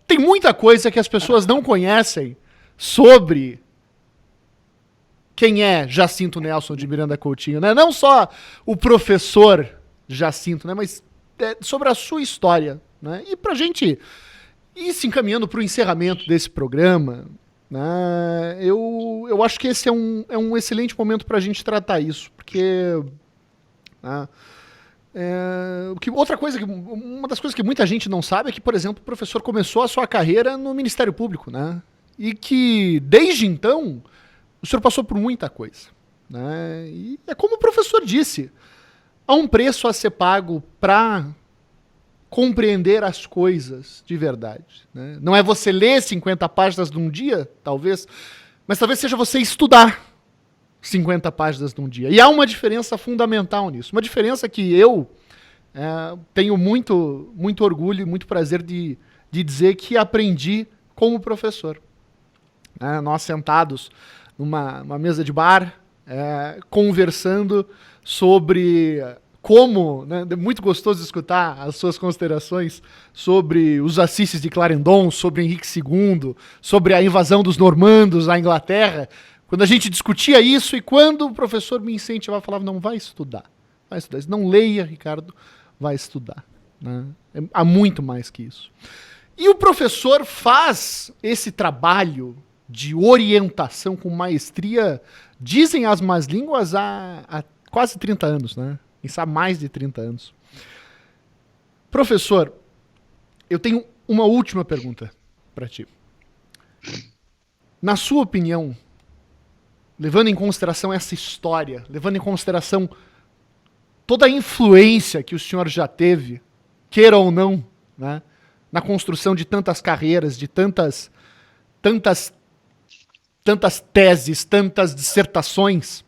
tem muita coisa que as pessoas não conhecem sobre quem é Jacinto Nelson de Miranda Coutinho, né? Não só o professor Jacinto, né, mas sobre a sua história, né? E pra gente ir se encaminhando para o encerramento desse programa, né, eu acho que esse é um excelente momento para a gente tratar isso, porque, né, uma das coisas que muita gente não sabe é que, por exemplo, o professor começou a sua carreira no Ministério Público, né, e que desde então o senhor passou por muita coisa, né, e é como o professor disse, há um preço a ser pago para compreender as coisas de verdade, né? Não é você ler 50 páginas num dia, talvez, mas talvez seja você estudar 50 páginas num dia. E há uma diferença fundamental nisso. Uma diferença que eu tenho muito, muito orgulho e muito prazer de dizer que aprendi como professor. Nós sentados numa mesa de bar, conversando sobre como, né, é muito gostoso escutar as suas considerações sobre os Assis de Clarendon, sobre Henrique II, sobre a invasão dos normandos à Inglaterra, quando a gente discutia isso e quando o professor me incentivava, falava, não, vai estudar, não leia, Ricardo, vai estudar, né? Há muito mais que isso. E o professor faz esse trabalho de orientação com maestria, dizem as más línguas, há quase 30 anos, né? Isso há mais de 30 anos. Professor, eu tenho uma última pergunta para ti. Na sua opinião, levando em consideração essa história, levando em consideração toda a influência que o senhor já teve, queira ou não, né, na construção de tantas carreiras, de tantas teses, tantas dissertações,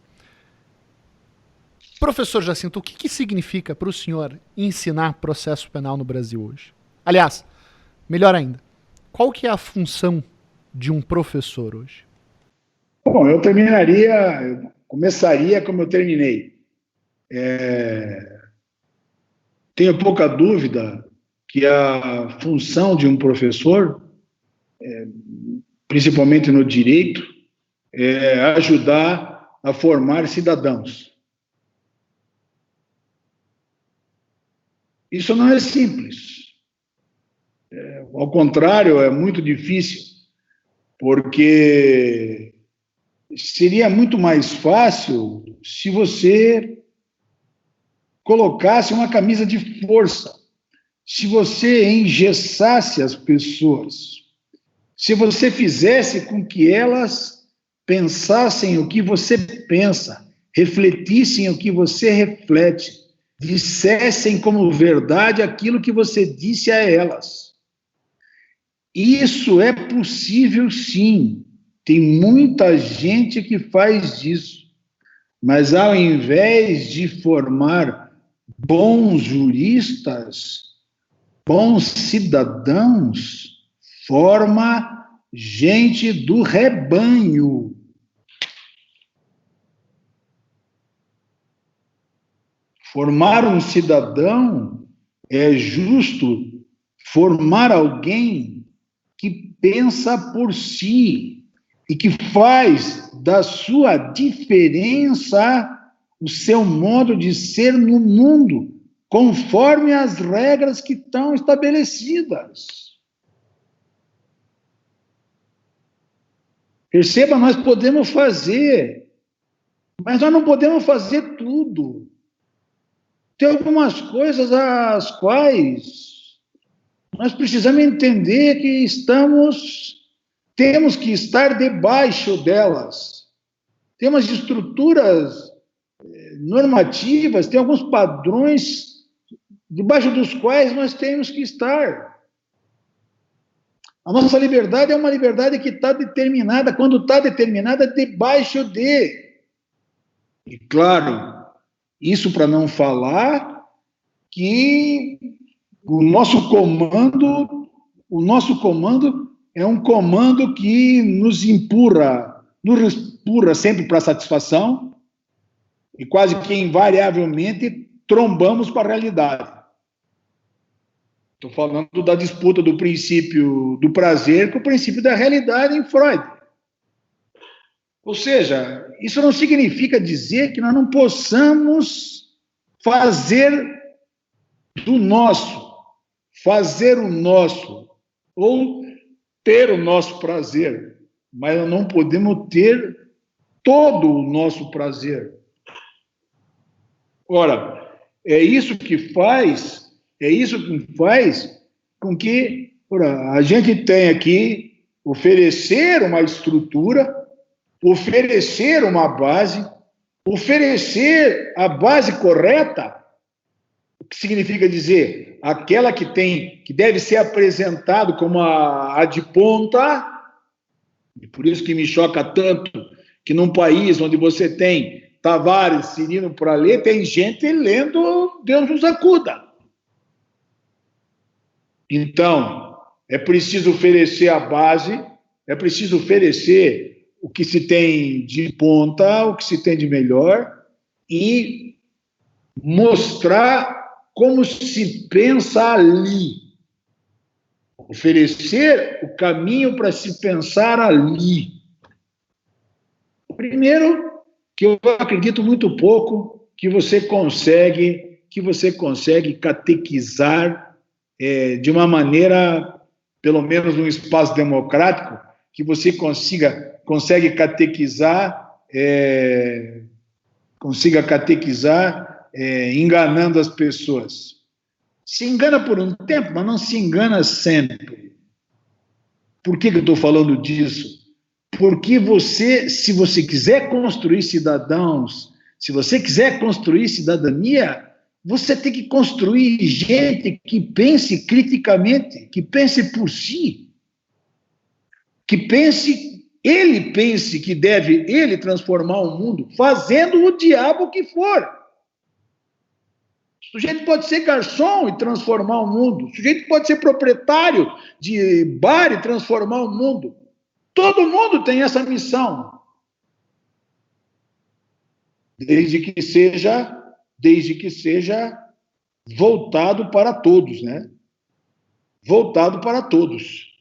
professor Jacinto, o que significa para o senhor ensinar processo penal no Brasil hoje? Aliás, melhor ainda, qual que é a função de um professor hoje? Bom, eu começaria como eu terminei. Tenho pouca dúvida que a função de um professor, principalmente no direito, é ajudar a formar cidadãos. Isso não é simples. Ao contrário, é muito difícil, porque seria muito mais fácil se você colocasse uma camisa de força, se você engessasse as pessoas, se você fizesse com que elas pensassem o que você pensa, refletissem o que você reflete, dissessem como verdade aquilo que você disse a elas. Isso é possível, sim. Tem muita gente que faz isso. Mas ao invés de formar bons juristas, bons cidadãos, forma gente do rebanho. Formar um cidadão é justo formar alguém que pensa por si e que faz da sua diferença o seu modo de ser no mundo, conforme as regras que estão estabelecidas. Perceba, nós podemos fazer, mas nós não podemos fazer tudo. Tem algumas coisas às quais nós precisamos entender que temos que estar debaixo delas. Temos estruturas normativas, tem alguns padrões debaixo dos quais nós temos que estar. A nossa liberdade é uma liberdade que está determinada, quando está determinada, debaixo de. E claro, Isso para não falar que o nosso comando é um comando que nos empurra sempre para a satisfação e quase que invariavelmente trombamos para a realidade. Estou falando da disputa do princípio do prazer com o princípio da realidade em Freud. Ou seja, isso não significa dizer que nós não possamos fazer o nosso, ou ter o nosso prazer, mas nós não podemos ter todo o nosso prazer. Ora, é isso que faz com que a gente tenha que oferecer uma estrutura, oferecer uma base, oferecer a base correta, o que significa dizer aquela que deve ser apresentado como a de ponta, e por isso que me choca tanto que num país onde você tem Tavares, Cirino para ler, tem gente lendo Deus nos acuda. Então, é preciso oferecer a base, é preciso oferecer o que se tem de ponta, o que se tem de melhor, e mostrar como se pensa ali. Oferecer o caminho para se pensar ali. Primeiro, que eu acredito muito pouco que você consegue catequizar de consegue catequizar enganando as pessoas. Se engana por um tempo, mas não se engana sempre. Por que eu estou falando disso? Porque se você quiser construir cidadãos, se você quiser construir cidadania, você tem que construir gente que pense criticamente, que pense por si, ele pense que deve ele transformar o mundo, fazendo o diabo que for. O sujeito pode ser garçom e transformar o mundo, o sujeito pode ser proprietário de bar e transformar o mundo. Todo mundo tem essa missão, desde que seja voltado para todos, né? Voltado para todos.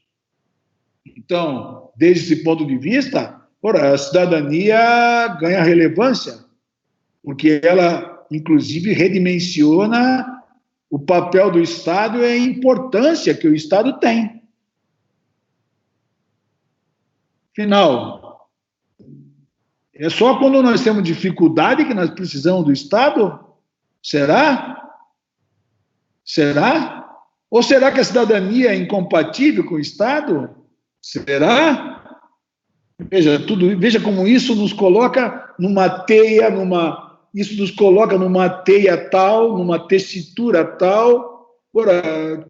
Então, desde esse ponto de vista, a cidadania ganha relevância, porque ela, inclusive, redimensiona o papel do Estado e a importância que o Estado tem. Afinal, é só quando nós temos dificuldade que nós precisamos do Estado? Será? Será? Ou será que a cidadania é incompatível com o Estado? Será? Veja como isso nos coloca numa teia, tal, numa tessitura tal,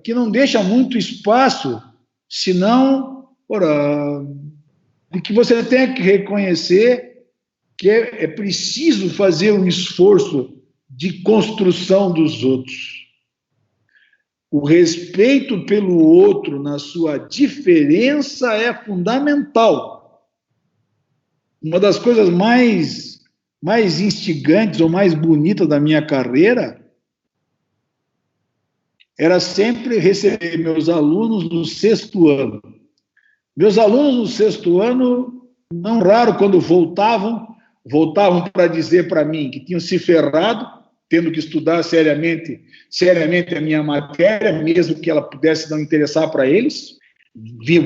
que não deixa muito espaço, senão, de que você tem que reconhecer que é preciso fazer um esforço de construção dos outros. O respeito pelo outro na sua diferença é fundamental. Uma das coisas mais instigantes ou mais bonitas da minha carreira era sempre receber meus alunos no 6º ano. Meus alunos no 6º ano, não raro, quando voltavam para dizer para mim que tinham se ferrado, tendo que estudar seriamente a minha matéria, mesmo que ela pudesse não interessar para eles,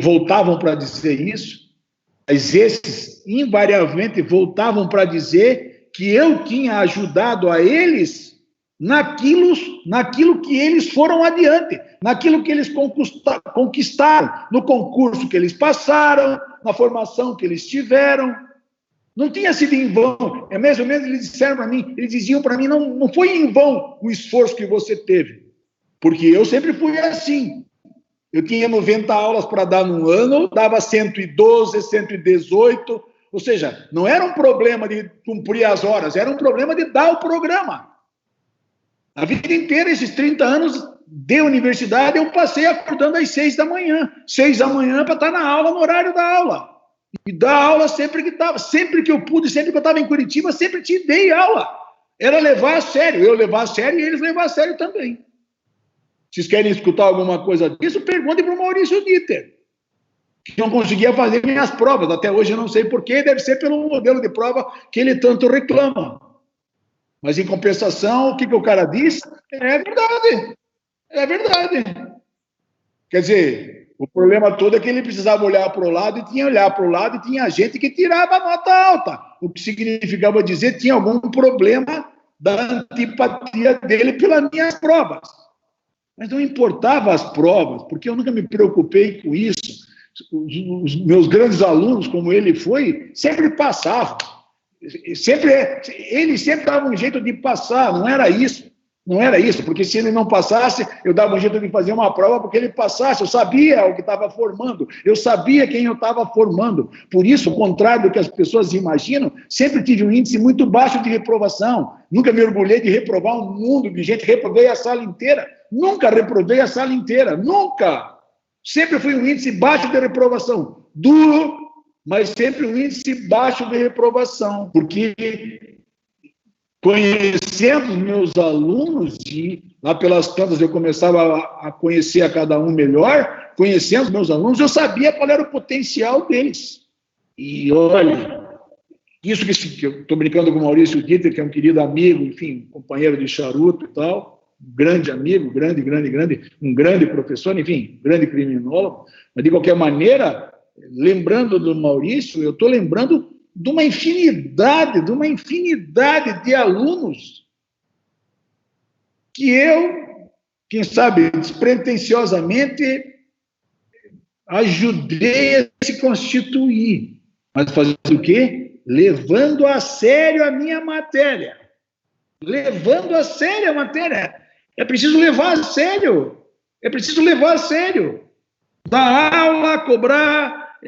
voltavam para dizer isso, mas esses, invariavelmente, voltavam para dizer que eu tinha ajudado a eles naquilo que eles foram adiante, naquilo que eles conquistaram, no concurso que eles passaram, na formação que eles tiveram. Não tinha sido em vão. É mais ou menos, eles diziam para mim, não foi em vão o esforço que você teve, porque eu sempre fui assim. Eu tinha 90 aulas para dar num ano, dava 112, 118, ou seja, não era um problema de cumprir as horas, era um problema de dar o programa. A vida inteira, esses 30 anos de universidade, eu passei acordando às 6 da manhã. 6 da manhã para estar na aula, no horário da aula. E dar aula sempre que estava. Sempre que eu pude, sempre que eu estava em Curitiba, sempre te dei aula. Era levar a sério. Eu levar a sério e eles levar a sério também. Vocês querem escutar alguma coisa disso? Perguntem para o Maurício Dieter, que não conseguia fazer minhas provas. Até hoje eu não sei porquê, deve ser pelo modelo de prova que ele tanto reclama. Mas, em compensação, o que o cara diz? É verdade. É verdade. Quer dizer, o problema todo é que ele precisava olhar para o lado, e tinha olhar para o lado, e tinha gente que tirava nota alta. O que significava dizer que tinha algum problema da antipatia dele pelas minhas provas. Mas não importava as provas, porque eu nunca me preocupei com isso. Os meus grandes alunos, como ele foi, sempre passavam. Ele sempre dava um jeito de passar, não era isso. Não era isso, porque se ele não passasse, eu dava um jeito de fazer uma prova porque ele passasse. Eu sabia o que estava formando, eu sabia quem eu estava formando. Por isso, ao contrário do que as pessoas imaginam, sempre tive um índice muito baixo de reprovação. Nunca me orgulhei de reprovar um mundo de gente. Reprovei a sala inteira. Nunca reprovei a sala inteira. Nunca. Sempre fui um índice baixo de reprovação. Duro, mas sempre um índice baixo de reprovação. Porque, conhecendo os meus alunos, e lá pelas tantas eu começava a conhecer a cada um melhor, conhecendo os meus alunos, eu sabia qual era o potencial deles. E olha, isso que eu estou brincando com o Maurício Dieter, que é um querido amigo, enfim, companheiro de charuto e tal, um grande amigo, um grande professor, enfim, grande criminólogo, mas de qualquer maneira, lembrando do Maurício, eu estou lembrando de uma infinidade de alunos que eu, quem sabe, despretensiosamente ajudei a se constituir. Mas fazendo o quê? Levando a sério a minha matéria. Levando a sério a matéria. É preciso levar a sério. É preciso levar a sério. Dar aula, cobrar,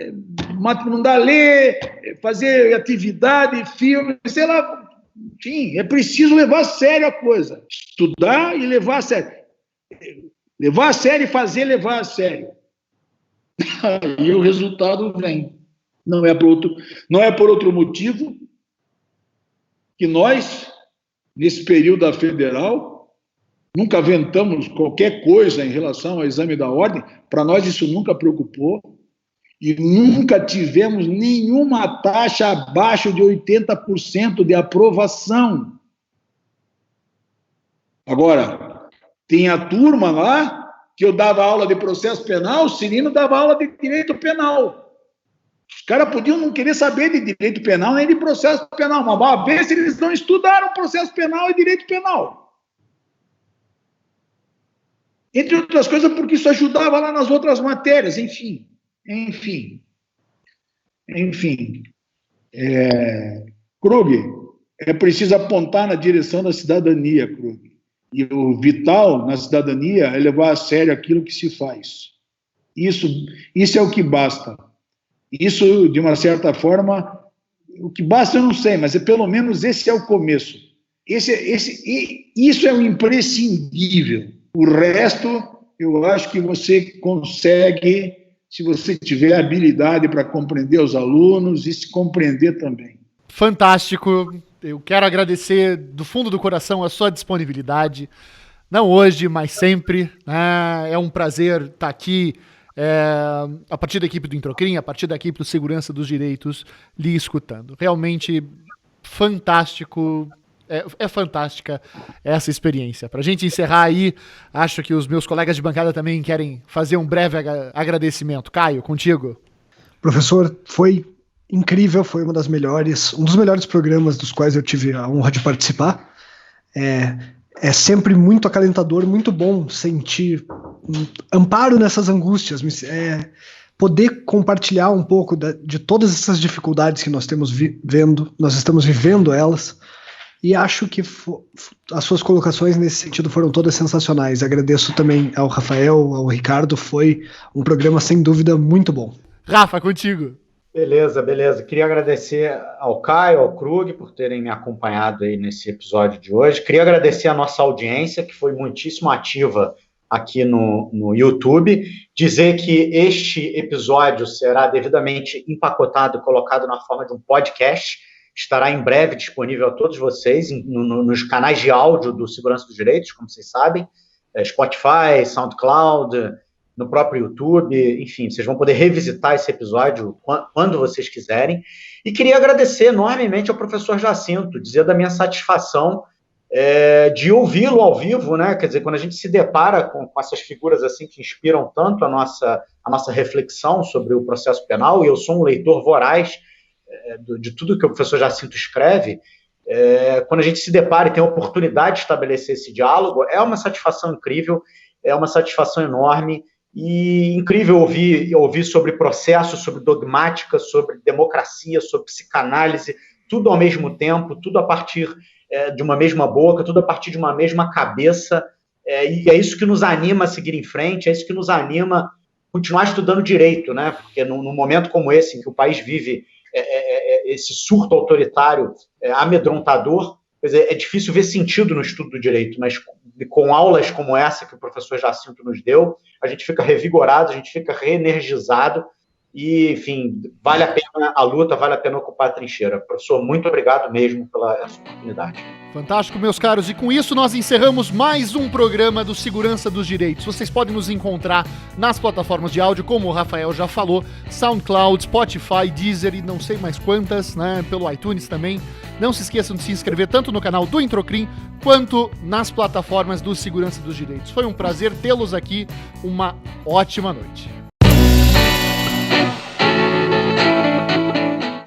mandar ler, fazer atividade, filme, sei lá. Enfim, é preciso levar a sério a coisa. Estudar e levar a sério. Levar a sério e fazer levar a sério. Aí o resultado vem. Não é por outro motivo que nós, nesse período da Federal, nunca aventamos qualquer coisa em relação ao exame da ordem. Para nós isso nunca preocupou. E nunca tivemos nenhuma taxa abaixo de 80% de aprovação. Agora, tem a turma lá que eu dava aula de processo penal, o Cirino dava aula de direito penal. Os caras podiam não querer saber de direito penal nem de processo penal, mas uma vez eles não estudaram processo penal e direito penal. Entre outras coisas, porque isso ajudava lá nas outras matérias, enfim. Krug, é preciso apontar na direção da cidadania, Krug. E o vital na cidadania é levar a sério aquilo que se faz. Isso é o que basta. Isso, de uma certa forma, o que basta eu não sei, mas pelo menos esse é o começo. Isso é o imprescindível. O resto, eu acho que você consegue, se você tiver habilidade para compreender os alunos e se compreender também. Fantástico. Eu quero agradecer do fundo do coração a sua disponibilidade. Não hoje, mas sempre. É um prazer estar aqui a partir da equipe do Introcrim, a partir da equipe do Segurança dos Direitos, lhe escutando. Realmente fantástico. É fantástica essa experiência. Para a gente encerrar aí, acho que os meus colegas de bancada também querem fazer um breve agradecimento. Caio, contigo. Professor, foi incrível, foi um dos melhores programas dos quais eu tive a honra de participar. É sempre muito acalentador, muito bom sentir amparo nessas angústias, poder compartilhar um pouco de todas essas dificuldades que nós estamos vivendo elas. E acho que as suas colocações nesse sentido foram todas sensacionais. Agradeço também ao Rafael, ao Ricardo, foi um programa sem dúvida muito bom. Rafa, contigo. Beleza. Queria agradecer ao Caio, ao Krug, por terem me acompanhado aí nesse episódio de hoje. Queria agradecer a nossa audiência, que foi muitíssimo ativa aqui no YouTube. Dizer que este episódio será devidamente empacotado e colocado na forma de um podcast. Estará em breve disponível a todos vocês nos canais de áudio do Segurança dos Direitos, como vocês sabem, Spotify, SoundCloud, no próprio YouTube, enfim, vocês vão poder revisitar esse episódio quando vocês quiserem. E queria agradecer enormemente ao professor Jacinto, dizer da minha satisfação de ouvi-lo ao vivo, né? Quer dizer, quando a gente se depara com essas figuras assim que inspiram tanto a nossa reflexão sobre o processo penal, e eu sou um leitor voraz de tudo que o professor Jacinto escreve, quando a gente se depara e tem a oportunidade de estabelecer esse diálogo, é uma satisfação incrível, é uma satisfação enorme, e incrível ouvir sobre processo, sobre dogmática, sobre democracia, sobre psicanálise, tudo ao mesmo tempo, tudo a partir de uma mesma boca, tudo a partir de uma mesma cabeça, e é isso que nos anima a seguir em frente, é isso que nos anima a continuar estudando direito, né? Porque num momento como esse, em que o país vive esse surto autoritário amedrontador, quer dizer, é difícil ver sentido no estudo do direito, mas com aulas como essa que o professor Jacinto nos deu, a gente fica revigorado, a gente fica reenergizado e, enfim, vale a pena a luta, vale a pena ocupar a trincheira. Professor, muito obrigado mesmo pela essa oportunidade. Fantástico, meus caros. E com isso nós encerramos mais um programa do Segurança dos Direitos. Vocês podem nos encontrar nas plataformas de áudio, como o Rafael já falou, SoundCloud, Spotify, Deezer e não sei mais quantas, né, pelo iTunes também. Não se esqueçam de se inscrever tanto no canal do Introcrim quanto nas plataformas do Segurança dos Direitos. Foi um prazer tê-los aqui. Uma ótima noite.